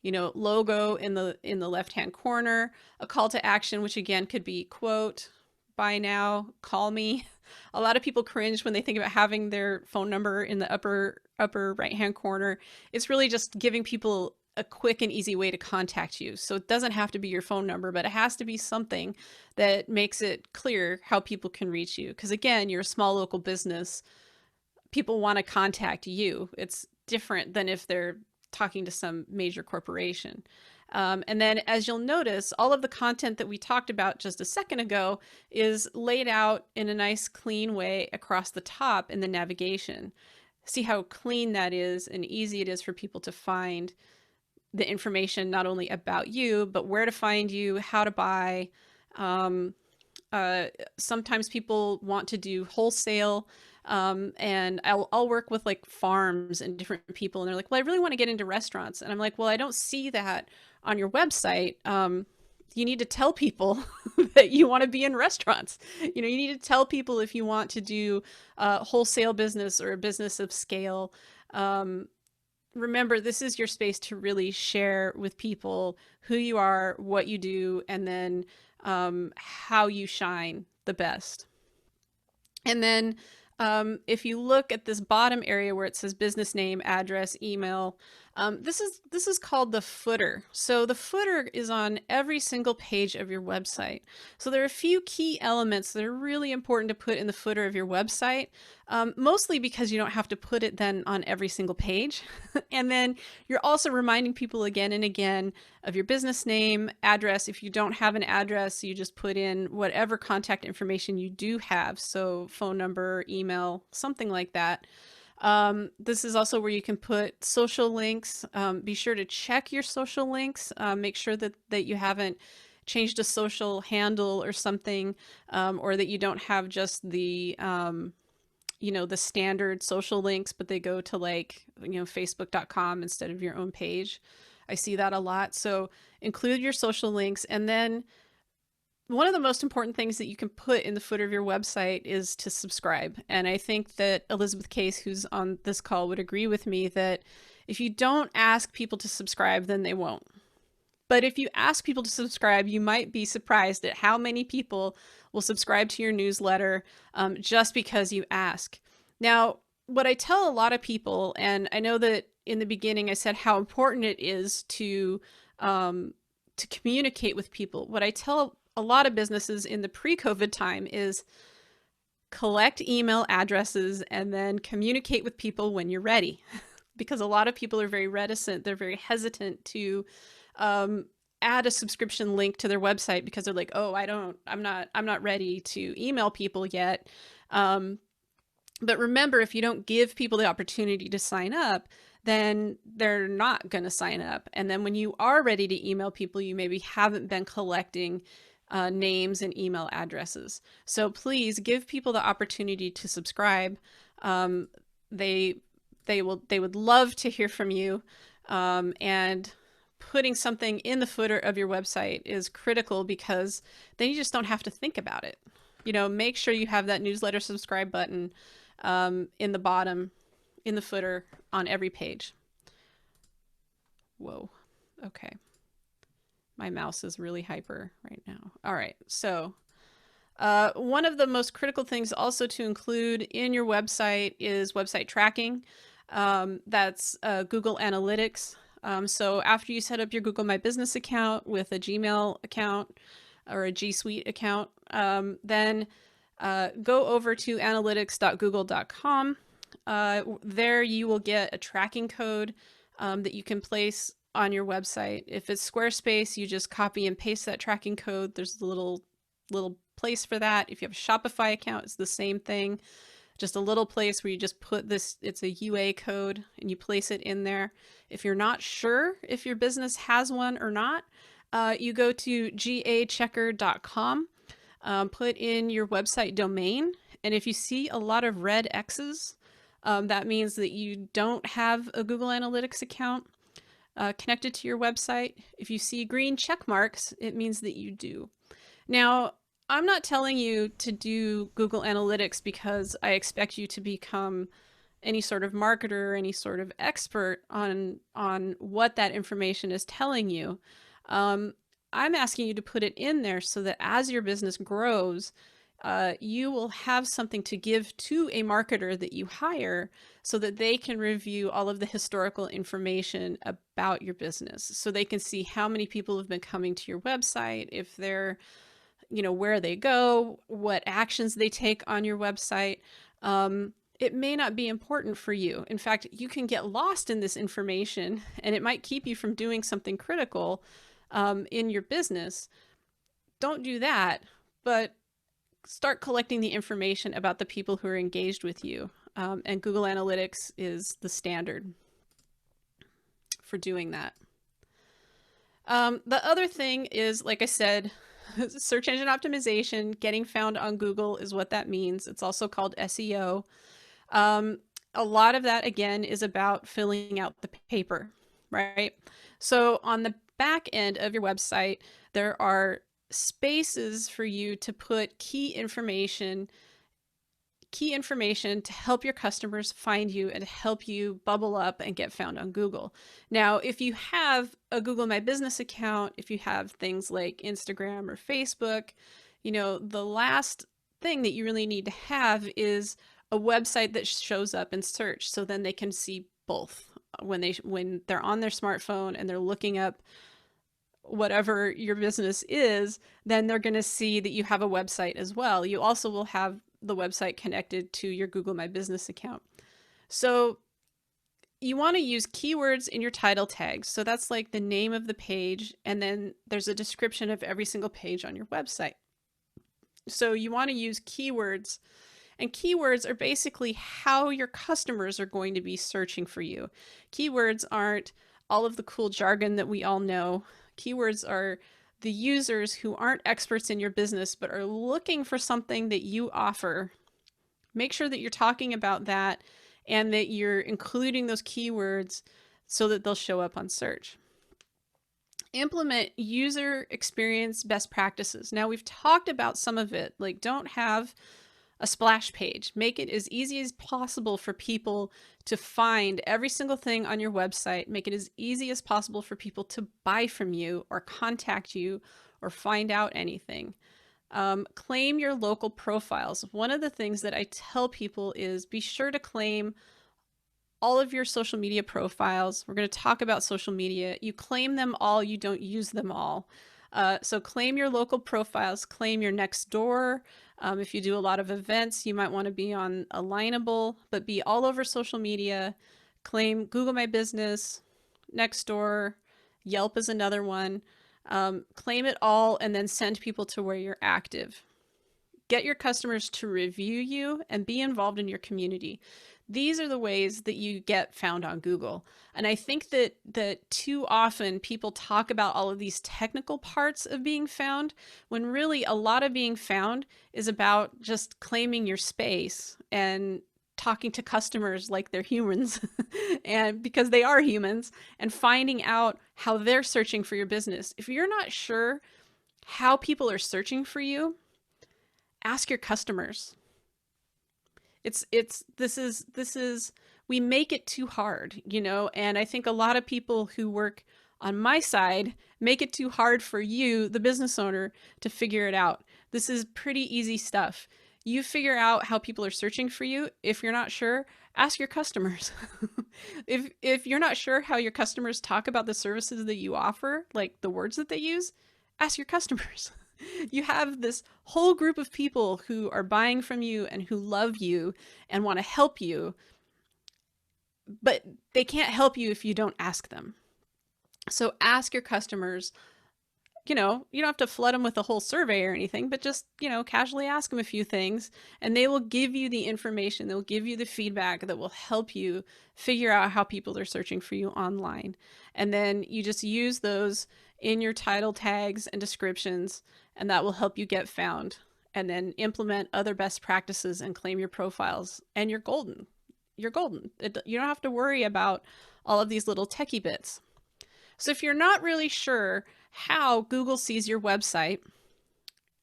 You know, logo in the left-hand corner, a call to action, which again could be quote, buy now, call me. A lot of people cringe when they think about having their phone number in the upper right-hand corner. It's really just giving people a quick and easy way to contact you. So it doesn't have to be your phone number, but it has to be something that makes it clear how people can reach you. Because again, you're a small local business. People want to contact you. It's different than if they're talking to some major corporation. And then as you'll notice, all of the content that we talked about just a second ago is laid out in a nice clean way across the top in the navigation. See how clean that is and easy it is for people to find the information not only about you, but where to find you, how to buy. Sometimes people want to do wholesale. And I'll work with like farms and different people, and they're like, well, I really want to get into restaurants. And I'm like, well, I don't see that on your website. You need to tell people that you want to be in restaurants. You know, you need to tell people if you want to do wholesale business or a business of scale. Remember, this is your space to really share with people who you are, what you do, and then how you shine the best. And then if you look at this bottom area where it says business name, address, email, This is called the footer. So the footer is on every single page of your website. So there are a few key elements that are really important to put in the footer of your website, mostly because you don't have to put it then on every single page. And then you're also reminding people again and again of your business name, address. If you don't have an address, you just put in whatever contact information you do have. So phone number, email, something like that. This is also where you can put social links. Be sure to check your social links. Make sure that you haven't changed a social handle or something, or that you don't have just the, the standard social links, but they go to like, facebook.com instead of your own page. I see that a lot. So include your social links. And then one of the most important things that you can put in the footer of your website is to subscribe. And I think that Elizabeth Case, who's on this call, would agree with me that if you don't ask people to subscribe, then they won't. But if you ask people to subscribe, you might be surprised at how many people will subscribe to your newsletter just because you ask. Now, what I tell a lot of people, and I know that in the beginning I said how important it is to communicate with people. What I tell a lot of businesses in the pre-COVID time is collect email addresses and then communicate with people when you're ready. Because a lot of people are very reticent. They're very hesitant to add a subscription link to their website because they're like, oh, I'm not ready to email people yet. But remember, if you don't give people the opportunity to sign up, then they're not going to sign up. And then when you are ready to email people, you maybe haven't been collecting names and email addresses. So please give people the opportunity to subscribe. They would love to hear from you. And putting something in the footer of your website is critical because then you just don't have to think about it. Make sure you have that newsletter subscribe button in the bottom, in the footer on every page. Whoa. Okay. My mouse is really hyper right now. All right. So one of the most critical things also to include in your website is website tracking. That's Google Analytics. So after you set up your Google My Business account with a Gmail account or a G Suite account, then go over to analytics.google.com. There you will get a tracking code that you can place on your website. If it's Squarespace, you just copy and paste that tracking code. There's a little place for that. If you have a Shopify account, it's the same thing. Just a little place where you just put this, it's a UA code, and you place it in there. If you're not sure if your business has one or not, you go to gachecker.com, put in your website domain, and if you see a lot of red X's, that means that you don't have a Google Analytics account connected to your website. If you see green check marks, it means that you do. Now, I'm not telling you to do Google Analytics because I expect you to become any sort of marketer or any sort of expert on what that information is telling you. I'm asking you to put it in there so that as your business grows, you will have something to give to a marketer that you hire so that they can review all of the historical information about your business. So they can see how many people have been coming to your website, if they're, where they go, what actions they take on your website. It may not be important for you. In fact, you can get lost in this information and it might keep you from doing something critical in your business. Don't do that, but start collecting the information about the people who are engaged with you. And Google Analytics is the standard for doing that. The other thing is, like I said, search engine optimization. Getting found on Google is what that means. It's also called SEO. A lot of that, again, is about filling out the paper, right? So on the back end of your website, there are spaces for you to put key information to help your customers find you and help you bubble up and get found on Google. Now, if you have a Google My Business account, if you have things like Instagram or Facebook, the last thing that you really need to have is a website that shows up in search. So then they can see both. when they're on their smartphone and they're looking up whatever your business is, then they're going to see that you have a website as well. You also will have the website connected to your Google My Business account. So you want to use keywords in your title tags. So that's like the name of the page, and then there's a description of every single page on your website. So you want to use keywords, and keywords are basically how your customers are going to be searching for you. Keywords aren't all of the cool jargon that we all know. Keywords are the users who aren't experts in your business but are looking for something that you offer. Make sure that you're talking about that and that you're including those keywords so that they'll show up on search. Implement user experience best practices. Now, we've talked about some of it, like don't have a splash page. Make it as easy as possible for people to find every single thing on your website. Make it as easy as possible for people to buy from you or contact you or find out anything. Claim your local profiles. One of the things that I tell people is be sure to claim all of your social media profiles. We're going to talk about social media. You claim them all, you don't use them all. So claim your local profiles, claim your next door. If you do a lot of events, you might want to be on Alignable, but be all over social media. Claim Google My Business, Nextdoor, Yelp is another one. Claim it all and then send people to where you're active. Get your customers to review you and be involved in your community. These are the ways that you get found on Google. And I think that too often people talk about all of these technical parts of being found, when really a lot of being found is about just claiming your space and talking to customers like they're humans and because they are humans, and finding out how they're searching for your business. If you're not sure how people are searching for you, ask your customers. We make it too hard, you know, and I think a lot of people who work on my side make it too hard for you, the business owner, to figure it out. This is pretty easy stuff. You figure out how people are searching for you. If you're not sure, ask your customers. If you're not sure how your customers talk about the services that you offer, like the words that they use, ask your customers. You have this whole group of people who are buying from you and who love you and want to help you, but they can't help you if you don't ask them. So ask your customers. You know, you don't have to flood them with a whole survey or anything, but just, you know, casually ask them a few things, and they will give you the information. They'll give you the feedback that will help you figure out how people are searching for you online. And then you just use those in your title tags and descriptions, and that will help you get found. And then implement other best practices and claim your profiles, and you're golden. You're golden. You don't have to worry about all of these little techie bits. So if you're not really sure how Google sees your website,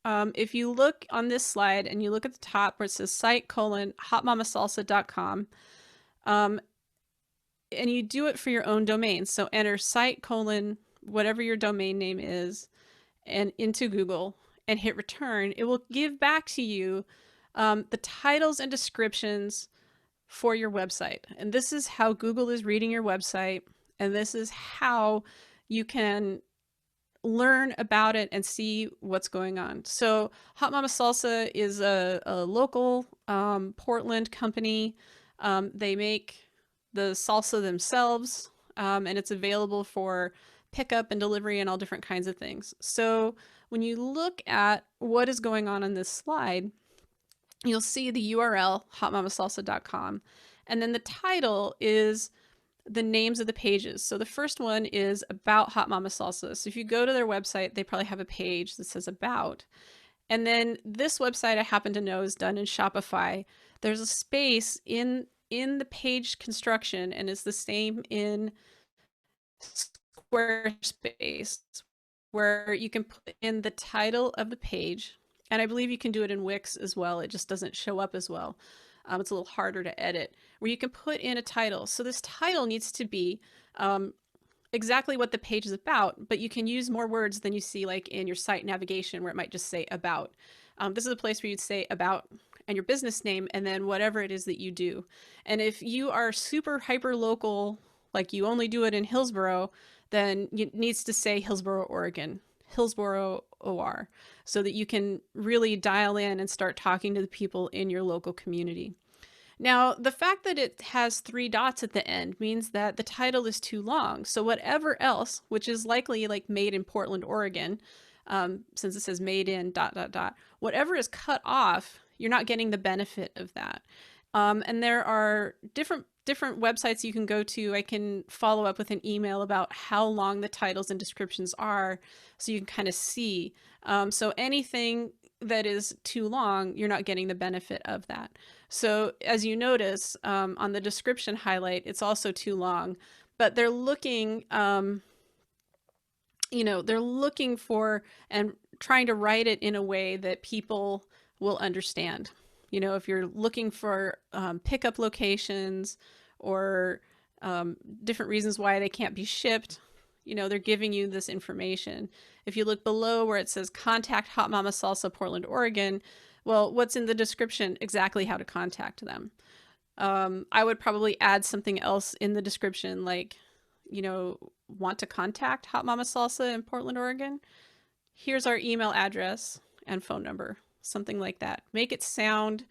if you look on this slide and you look at the top where it says site:/hotmamasalsa.com, and you do it for your own domain. So enter site:/ whatever your domain name is, and into Google and hit return. It will give back to you the titles and descriptions for your website. And this is how Google is reading your website. And this is how you can learn about it and see what's going on. So Hot Mama Salsa is a local Portland company. They make the salsa themselves, and it's available for pickup and delivery and all different kinds of things. So when you look at what is going on this slide, you'll see the URL, hotmamasalsa.com, and then the title is the names of the pages. So the first one is about Hot Mama Salsa. So if you go to their website, they probably have a page that says about. And then this website, I happen to know, is done in Shopify. There's a space in the page construction, and it's the same in Squarespace, where you can put in the title of the page. And I believe you can do it in Wix as well. It just doesn't show up as well. It's a little harder to edit, where you can put in a title. So this title needs to be exactly what the page is about, but you can use more words than you see like in your site navigation, where it might just say about. This is a place where you'd say about and your business name, and then whatever it is that you do. And if you are super hyper local like you only do it in Hillsboro, then it needs to say Hillsboro, Oregon, Hillsboro OR, so that you can really dial in and start talking to the people in your local community. Now, the fact that it has 3 dots at the end means that the title is too long. So whatever else, which is likely like made in Portland, Oregon, since it says made in ... whatever is cut off, you're not getting the benefit of that. And there are different websites you can go to. I can follow up with an email about how long the titles and descriptions are, so you can kind of see. So anything that is too long, you're not getting the benefit of that. So as you notice on the description highlight, it's also too long, but they're looking, they're looking for and trying to write it in a way that people will understand. If you're looking for pickup locations or different reasons why they can't be shipped, they're giving you this information. If you look below where it says contact Hot Mama Salsa Portland, Oregon, well, what's in the description? Exactly how to contact them. I would probably add something else in the description, like, want to contact Hot Mama Salsa in Portland, Oregon? Here's our email address and phone number, something like that. Make it sound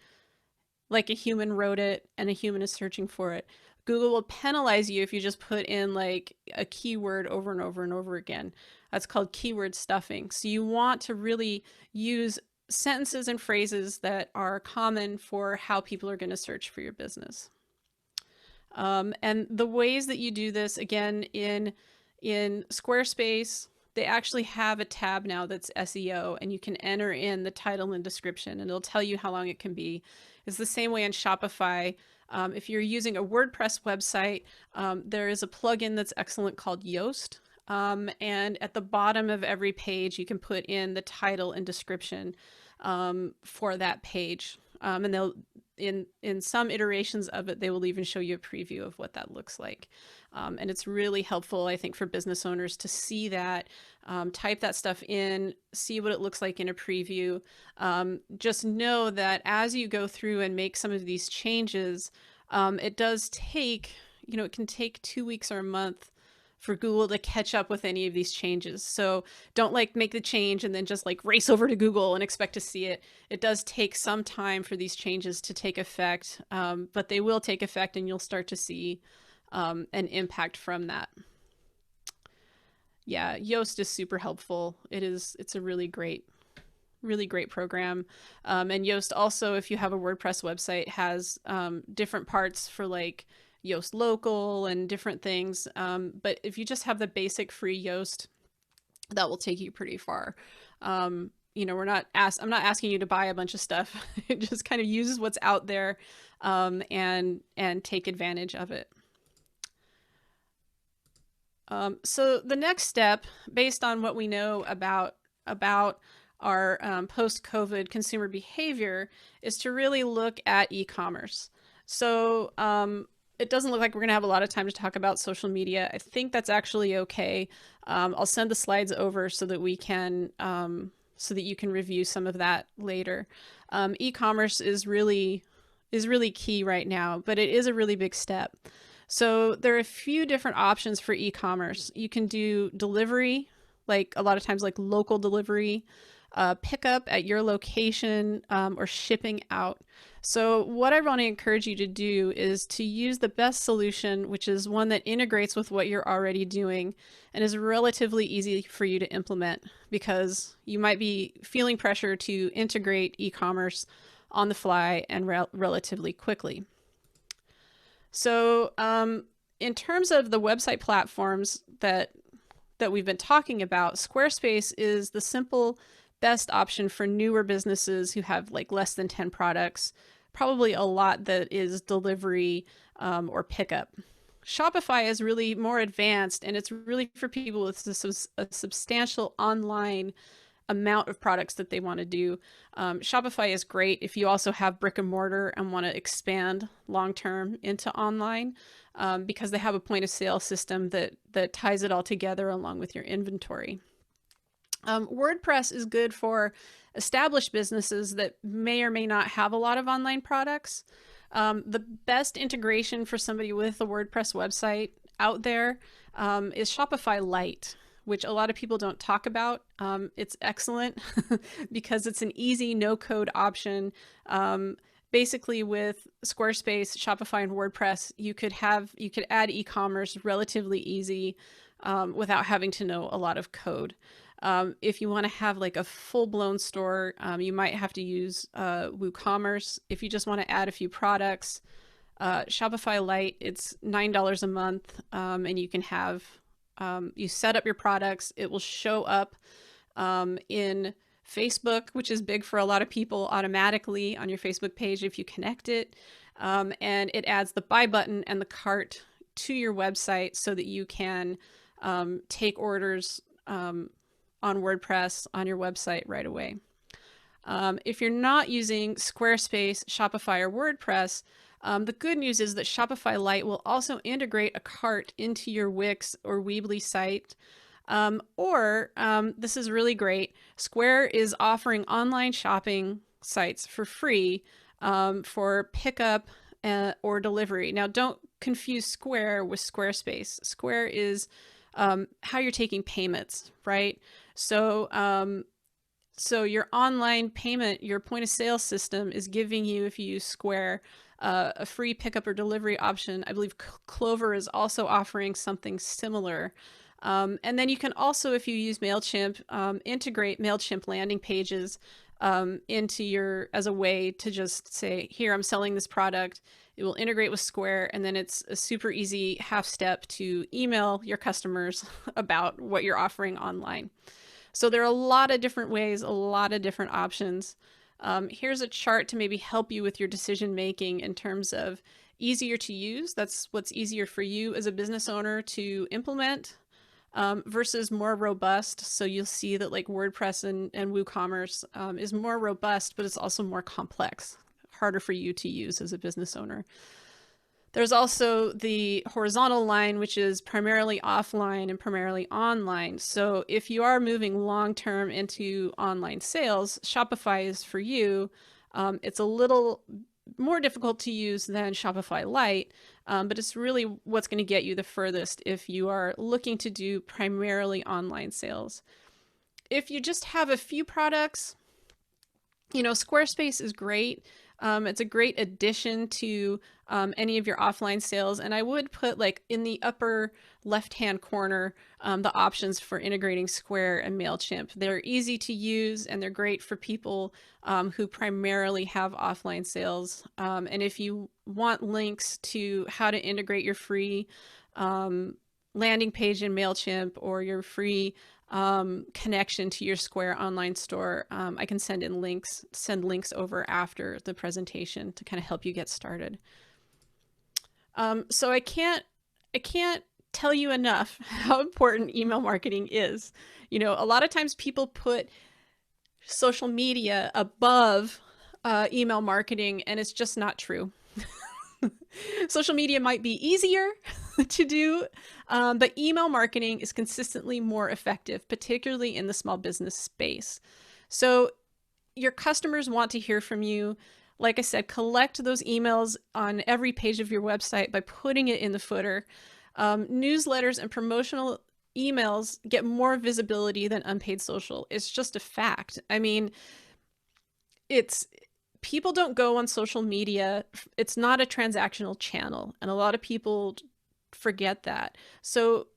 like a human wrote it and a human is searching for it. Google will penalize you if you just put in like a keyword over and over and over again. That's called keyword stuffing. So you want to really use sentences and phrases that are common for how people are going to search for your business. And the ways that you do this, again, in Squarespace, they actually have a tab now that's SEO, and you can enter in the title and description, and it'll tell you how long it can be. It's the same way on Shopify. If you're using a WordPress website, there is a plugin that's excellent called Yoast. And at the bottom of every page, you can put in the title and description for that page. And they'll, in some iterations of it, they will even show you a preview of what that looks like. And it's really helpful, I think, for business owners to see that, type that stuff in, see what it looks like in a preview. Just know that as you go through and make some of these changes, it does take, it can take 2 weeks or a month for Google to catch up with any of these changes. So don't like make the change and then just like race over to Google and expect to see it. It does take some time for these changes to take effect, but they will take effect and you'll start to see an impact from that. Yeah, Yoast is super helpful. It's a really great program. And Yoast also, if you have a WordPress website, has different parts for like Yoast Local and different things. But if you just have the basic free Yoast, that will take you pretty far. I'm not asking you to buy a bunch of stuff. It just kind of uses what's out there and take advantage of it. So the next step, based on what we know about our post-COVID consumer behavior, is to really look at e-commerce. So it doesn't look like we're going to have a lot of time to talk about social media. I think that's actually okay. I'll send the slides over so that we can, so that you can review some of that later. E-commerce is really key right now, but it is a really big step. So there are a few different options for e-commerce. You can do delivery, like a lot of times like local delivery, pickup at your location, or shipping out. So what I want to encourage you to do is to use the best solution, which is one that integrates with what you're already doing and is relatively easy for you to implement, because you might be feeling pressure to integrate e-commerce on the fly and relatively quickly. So in terms of the website platforms that we've been talking about, Squarespace is the simple, best option for newer businesses who have like less than 10 products, probably a lot that is delivery or pickup. Shopify is really more advanced, and it's really for people with a substantial online amount of products that they want to do. Shopify is great if you also have brick and mortar and want to expand long-term into online, because they have a point of sale system that ties it all together along with your inventory. WordPress is good for established businesses that may or may not have a lot of online products. The best integration for somebody with a WordPress website out there is Shopify Lite, which a lot of people don't talk about. It's excellent because it's an easy no-code option. Basically, with Squarespace, Shopify, and WordPress, you could add e-commerce relatively easy without having to know a lot of code. If you want to have like a full-blown store, you might have to use WooCommerce. If you just want to add a few products, Shopify Lite, it's $9 a month, and you can have, you set up your products. It will show up in Facebook, which is big for a lot of people, automatically on your Facebook page if you connect it. And it adds the buy button and the cart to your website so that you can take orders on WordPress on your website right away. If you're not using Squarespace, Shopify, or WordPress, the good news is that Shopify Lite will also integrate a cart into your Wix or Weebly site. This is really great, Square is offering online shopping sites for free for pickup or delivery. Now, don't confuse Square with Squarespace. Square is how you're taking payments, right? So your online payment, your point of sale system is giving you, if you use Square, a free pickup or delivery option. I believe Clover is also offering something similar. And then you can also, if you use MailChimp, integrate MailChimp landing pages into as a way to just say, here, I'm selling this product. It will integrate with Square, and then it's a super easy half step to email your customers about what you're offering online. So there are a lot of different ways, a lot of different options. Here's a chart to maybe help you with your decision making in terms of easier to use. That's what's easier for you as a business owner to implement versus more robust. So you'll see that like WordPress and WooCommerce is more robust, but it's also more complex, harder for you to use as a business owner. There's also the horizontal line, which is primarily offline and primarily online. So if you are moving long-term into online sales, Shopify is for you. It's a little more difficult to use than Shopify Lite, but it's really what's going to get you the furthest if you are looking to do primarily online sales. If you just have a few products, Squarespace is great. It's a great addition to any of your offline sales. And I would put like in the upper left-hand corner, the options for integrating Square and MailChimp. They're easy to use and they're great for people who primarily have offline sales. And if you want links to how to integrate your free landing page in MailChimp or your free connection to your Square online store, I can send links over after the presentation to kind of help you get started. So I can't tell you enough how important email marketing is. A lot of times people put social media above email marketing, and it's just not true. Social media might be easier to do, but email marketing is consistently more effective, particularly in the small business space. So your customers want to hear from you. Like I said, collect those emails on every page of your website by putting it in the footer. Newsletters and promotional emails get more visibility than unpaid social. It's just a fact. I mean, people don't go on social media. It's not a transactional channel. And a lot of people forget that. So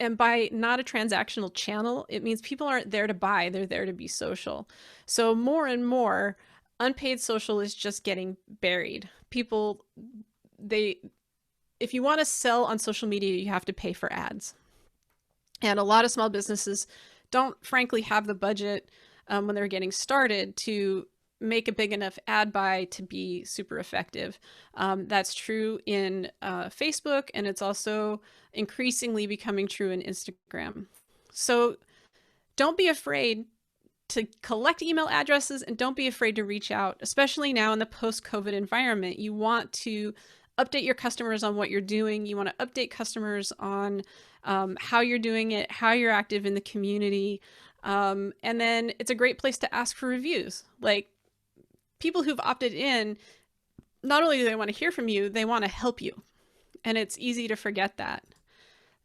and by not a transactional channel, it means people aren't there to buy. They're there to be social. So more and more unpaid social is just getting buried. If you want to sell on social media, you have to pay for ads. And a lot of small businesses don't frankly have the budget when they're getting started to make a big enough ad buy to be super effective. That's true in Facebook, and it's also increasingly becoming true in Instagram. So don't be afraid to collect email addresses, and don't be afraid to reach out, especially now in the post-COVID environment. You want to update your customers on what you're doing. You want to update customers on how you're doing it, how you're active in the community. And then it's a great place to ask for reviews. Like, people who've opted in, not only do they want to hear from you, they want to help you. and it's easy to forget that.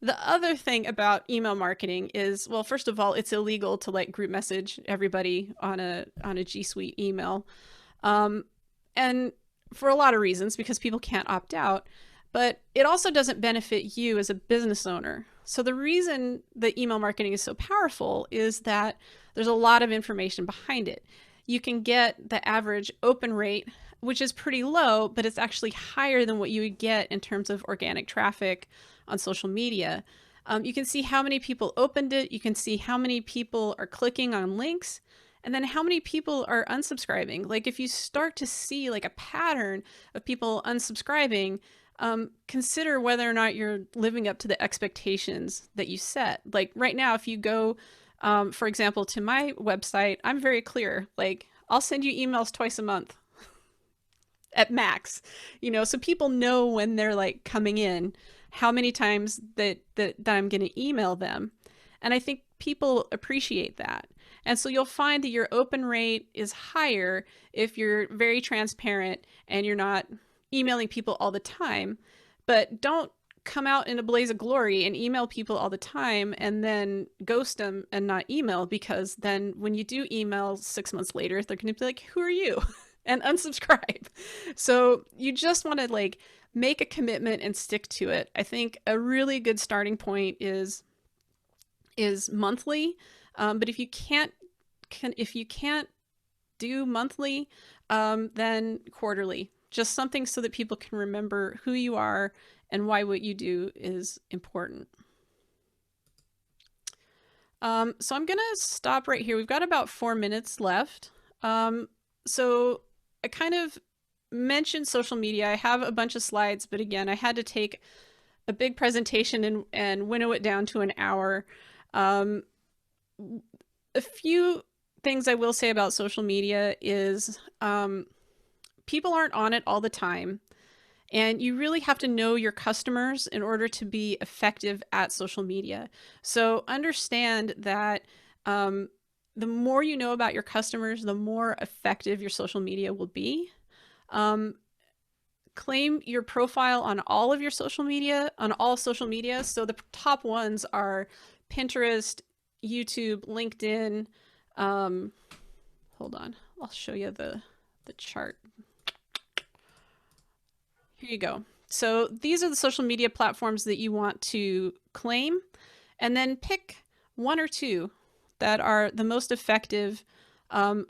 The other thing about email marketing is, well, first of all, it's illegal to like group message everybody on a G Suite email. And for a lot of reasons, because people can't opt out, but it also doesn't benefit you as a business owner. So the reason that email marketing is so powerful is that there's a lot of information behind it. You can get the average open rate, which is pretty low, but it's actually higher than what you would get in terms of organic traffic on social media. You can see how many people opened it. You can see how many people are clicking on links, and then how many people are unsubscribing. Like if you start to see like a pattern of people unsubscribing, consider whether or not you're living up to the expectations that you set. Like right now, if you go, for example, to my website, I'm very clear. Like I'll send you emails twice a month at max, so people know when they're like coming in, how many times that I'm going to email them. And I think people appreciate that. And so you'll find that your open rate is higher if you're very transparent and you're not emailing people all the time. But don't come out in a blaze of glory and email people all the time and then ghost them and not email, because then when you do email 6 months later, they're going to be like, who are you? And unsubscribe. So you just want to like make a commitment and stick to it. I think a really good starting point is monthly. But if you can't do monthly, then quarterly. Just something so that people can remember who you are and why what you do is important. So I'm gonna stop right here. We've got about 4 minutes left. So I kind of mentioned social media. I have a bunch of slides, but again, I had to take a big presentation and winnow it down to an hour. A few things I will say about social media is people aren't on it all the time. And you really have to know your customers in order to be effective at social media. So understand that the more you know about your customers, the more effective your social media will be. Claim your profile on all of your social media, on all social media. So the top ones are Pinterest, YouTube, LinkedIn. Hold on, I'll show you the chart. Here you go. So these are the social media platforms that you want to claim, and then pick one or two that are the most effective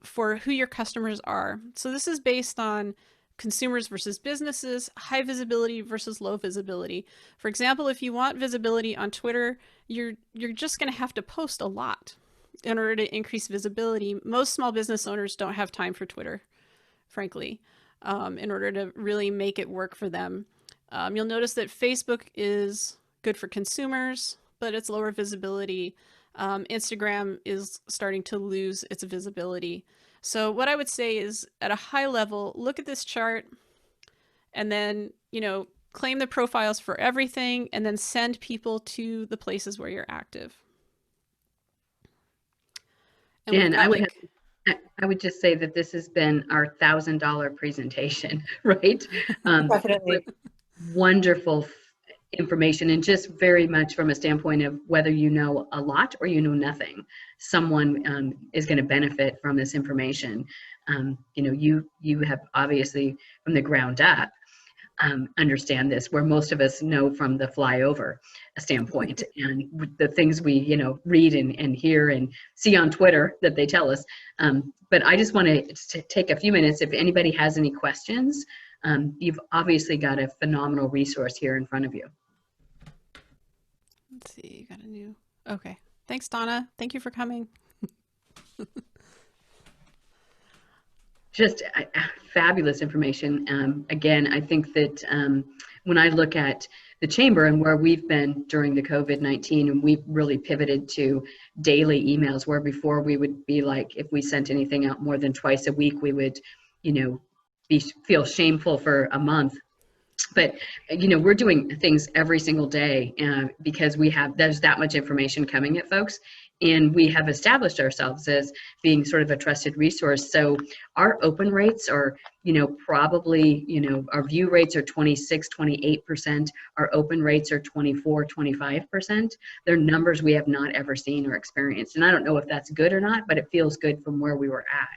for who your customers are. So this is based on consumers versus businesses, high visibility versus low visibility. For example, if you want visibility on Twitter, you're just going to have to post a lot in order to increase visibility. Most small business owners don't have time for Twitter, frankly, in order to really make it work for them. You'll notice that Facebook is good for consumers, but it's lower visibility. Instagram is starting to lose its visibility. So what I would say is, at a high level, look at this chart and then, claim the profiles for everything and then send people to the places where you're active. And I would just say that this has been our $1,000 presentation, right? Definitely. Wonderful information, and just very much from a standpoint of whether you know a lot or you know nothing, someone is going to benefit from this information. You have obviously from the ground up understand this, where most of us know from the flyover standpoint and the things we read and hear and see on Twitter that they tell us. But I just want to take a few minutes. If anybody has any questions, you've obviously got a phenomenal resource here in front of you. Let's see, you got a new, okay. Thanks, Donna. Thank you for coming. Just fabulous information. Again, I think that when I look at the Chamber and where we've been during the COVID-19, and we've really pivoted to daily emails, where before we would be like, if we sent anything out more than twice a week, we would, feel shameful for a month. But, we're doing things every single day because there's that much information coming at folks. And we have established ourselves as being sort of a trusted resource. So our open rates are, probably, our view rates are 26, 28%. Our open rates are 24, 25%. They're numbers we have not ever seen or experienced. And I don't know if that's good or not, but it feels good from where we were at.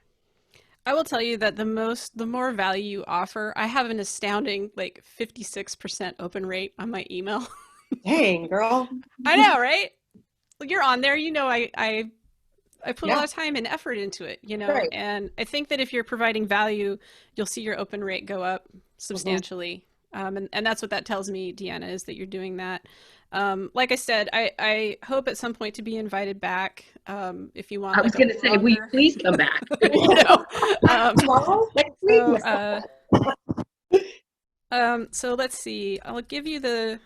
I will tell you that the more value you offer, I have an astounding 56% open rate on my email. Dang, girl. I know, right? You're on there, I put a Yeah. lot of time and effort into it, Right. and I think that if you're providing value, you'll see your open rate go up substantially. And that's what that tells me, Deanna, is that you're doing that. Like I said, I hope at some point to be invited back, if you want. I was going to say, will you please come back? Tomorrow? Next week? So let's see. I'll give you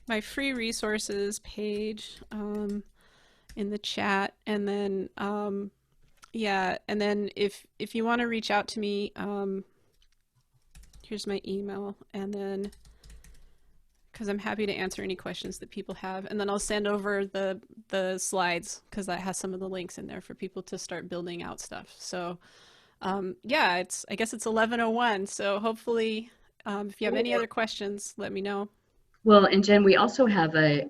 my free resources page in the chat, and then yeah, and then if you want to reach out to me, here's my email, and then because I'm happy to answer any questions that people have, and then I'll send over the slides, because that has some of the links in there for people to start building out stuff. So yeah, I guess it's 11:01, so hopefully if you have any other questions, let me know. Well, and Jen, we also have a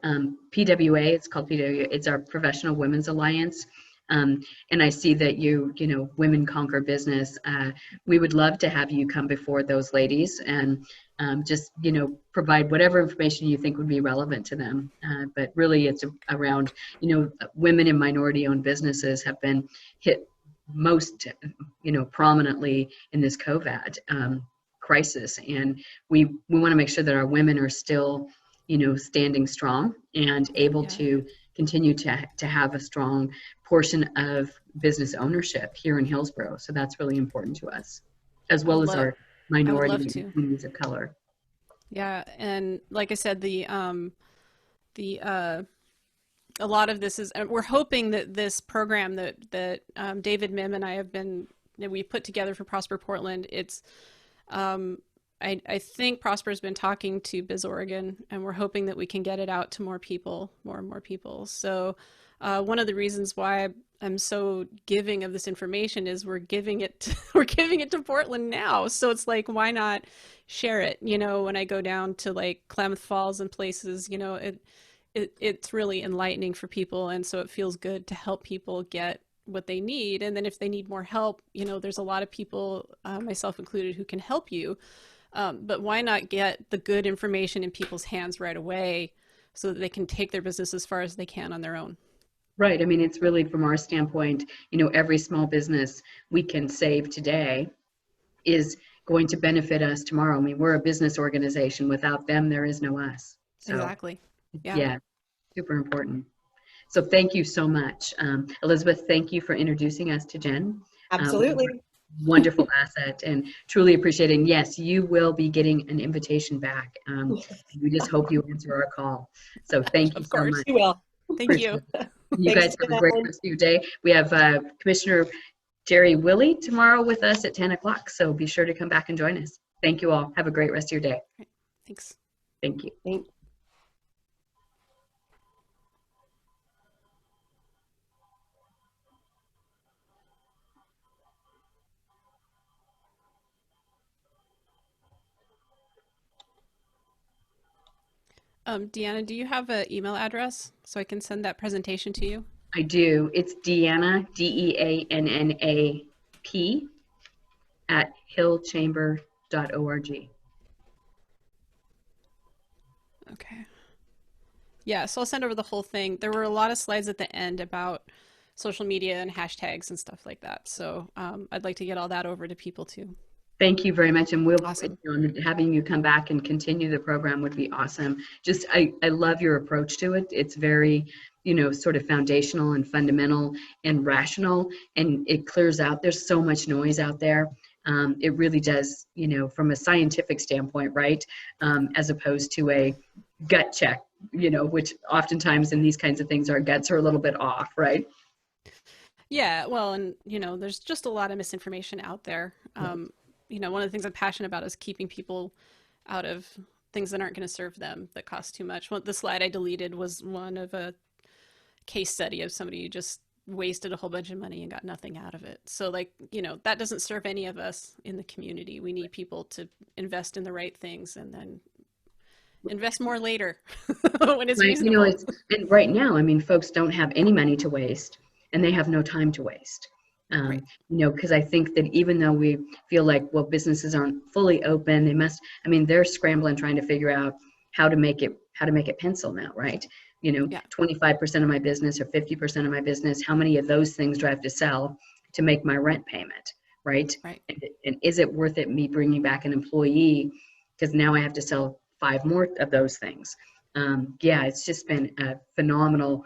PWA. It's called PWA. It's our Professional Women's Alliance. And I see that Women Conquer Business. We would love to have you come before those ladies and just, provide whatever information you think would be relevant to them. But really, it's around, women and minority-owned businesses have been hit most, prominently in this COVID crisis, and we want to make sure that our women are still standing strong and able to continue to have a strong portion of business ownership here in Hillsboro. So that's really important to us, as well as our minority communities of color. Yeah, and like I said, a lot of this is, we're hoping that this program that David Mim and I we put together for Prosper Portland, it's I think Prosper's been talking to Biz Oregon, and we're hoping that we can get it out to more and more people. So one of the reasons why I'm so giving of this information is we're giving it to Portland now. So it's like, why not share it? When I go down to Klamath Falls and places, it's really enlightening for people, and so it feels good to help people get what they need. And then if they need more help, there's a lot of people, myself included, who can help you. But why not get the good information in people's hands right away so that they can take their business as far as they can on their own? Right. I mean, it's really, from our standpoint, every small business we can save today is going to benefit us tomorrow. I mean, we're a business organization. Without them, there is no us. So, exactly. Yeah, super important. So thank you so much. Elizabeth, thank you for introducing us to Jen. Absolutely. Wonderful asset, and truly appreciating. Yes, you will be getting an invitation back. We just hope you answer our call. So thank you so much. You will. Thank you. You guys have a great rest of your day. We have Commissioner Jerry Willey tomorrow with us at 10 o'clock. So be sure to come back and join us. Thank you all. Have a great rest of your day. Thanks. Thank you. Thanks. Deanna, do you have an email address so I can send that presentation to you? I do. It's Deanna, DEANNAP at hillchamber.org. Okay. Yeah, so I'll send over the whole thing. There were a lot of slides at the end about social media and hashtags and stuff like that. So I'd like to get all that over to people too. Thank you very much, and we'll Awesome. having you come back and continue the program would be awesome. Just I love your approach to it. It's very, sort of foundational and fundamental and rational, and it clears out. There's so much noise out there. It really does, from a scientific standpoint, right? As opposed to a gut check, which oftentimes in these kinds of things our guts are a little bit off, right? Yeah, well, and there's just a lot of misinformation out there. One of the things I'm passionate about is keeping people out of things that aren't going to serve them, that cost too much. The slide I deleted was one of case study of somebody who just wasted a whole bunch of money and got nothing out of it. So like, that doesn't serve any of us in the community. We need people to invest in the right things and then invest more later when it's Right. reasonable. And right now, I mean, folks don't have any money to waste and they have no time to waste. Right. Because I think that even though we feel like, well, businesses aren't fully open, they're scrambling trying to figure out how to make it pencil now, right? 25% of my business or 50% of my business, how many of those things do I have to sell to make my rent payment, right? Right. And is it worth it me bringing back an employee because now I have to sell 5 more of those things? It's just been a phenomenal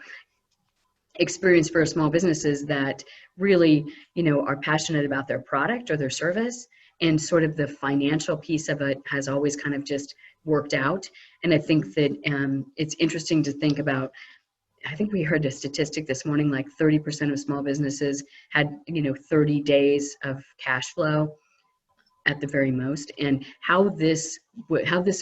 experience for small businesses that really, are passionate about their product or their service, and sort of the financial piece of it has always kind of just worked out. And I think that it's interesting to think about. I think we heard a statistic this morning, like 30% of small businesses had, 30 days of cash flow at the very most, and how this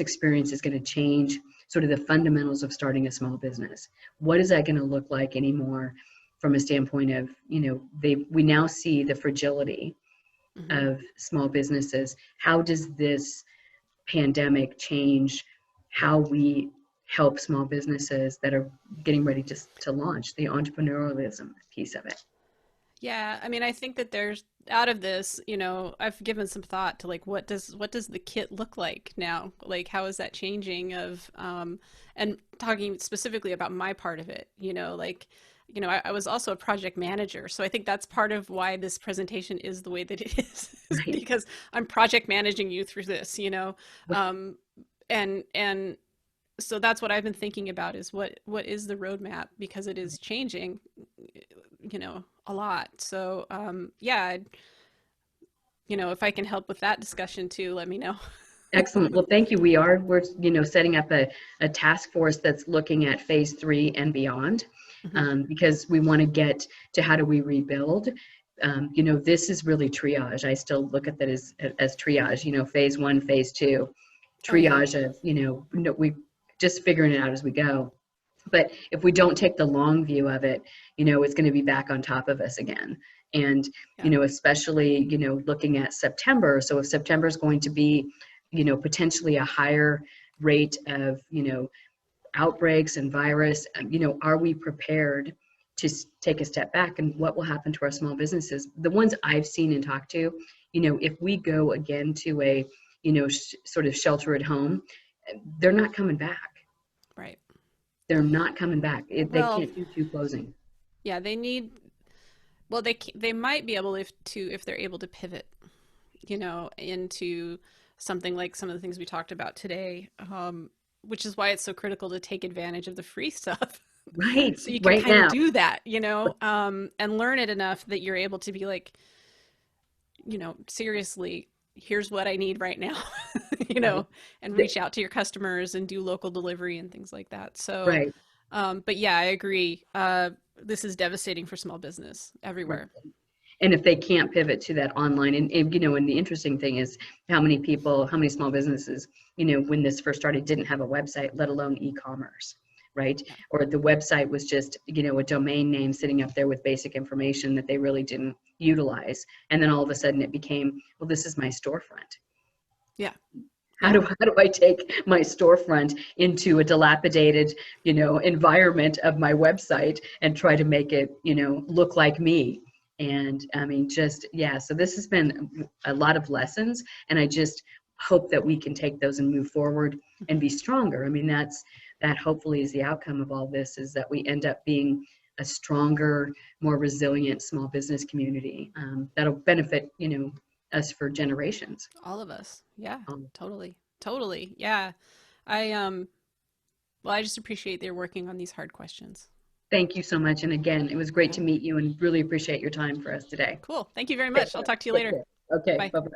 experience is going to change sort of the fundamentals of starting a small business. What is that going to look like anymore from a standpoint of, we now see the fragility of small businesses. How does this pandemic change how we help small businesses that are getting ready to launch, the entrepreneurialism piece of it? Yeah, I think that there's out of this, I've given some thought to like what does the kit look like now? Like how is that changing and talking specifically about my part of it, I was also a project manager, so I think that's part of why this presentation is the way that it is, Right. because I'm project managing you through this, and so that's what I've been thinking about is what is the roadmap, because it is changing, a lot. So if I can help with that discussion too, let me know. Excellent. Well, thank you. We're setting up a task force that's looking at phase 3 and beyond, because we want to get to how do we rebuild. This is really triage. I still look at that as triage. Phase 1, phase 2, triage of we just figuring it out as we go. But if we don't take the long view of it, it's going to be back on top of us again. And, especially, looking at September. So if September is going to be, potentially a higher rate of, outbreaks and virus, are we prepared to take a step back, and what will happen to our small businesses? The ones I've seen and talked to, if we go again to a, sort of shelter at home, they're not coming back. Right. They're not coming back. They can't do 2 closing. Yeah, they need. Well, they might be able if they're able to pivot, into something like some of the things we talked about today, which is why it's so critical to take advantage of the free stuff. Right. So you can right kind now. of do that, and learn it enough that you're able to be like, seriously, here's what I need right now, and reach out to your customers and do local delivery and things like that. So, Right. But yeah, I agree. This is devastating for small business everywhere. Right. And if they can't pivot to that online, and and the interesting thing is how many small businesses, when this first started, didn't have a website, let alone e-commerce, right? Yeah. Or the website was just, a domain name sitting up there with basic information that they really didn't utilize. And then all of a sudden it became, well, this is my storefront. Yeah. How do I take my storefront into a dilapidated, environment of my website and try to make it, look like me? And so this has been a lot of lessons, and I just hope that we can take those and move forward and be stronger. That hopefully is the outcome of all this, is that we end up being a stronger, more resilient small business community that'll benefit, us for generations. All of us. Yeah, totally. Yeah. I just appreciate they're working on these hard questions. Thank you so much. And again, it was great to meet you, and really appreciate your time for us today. Cool. Thank you very much. I'll talk to you later. Okay. Bye. Bye-bye.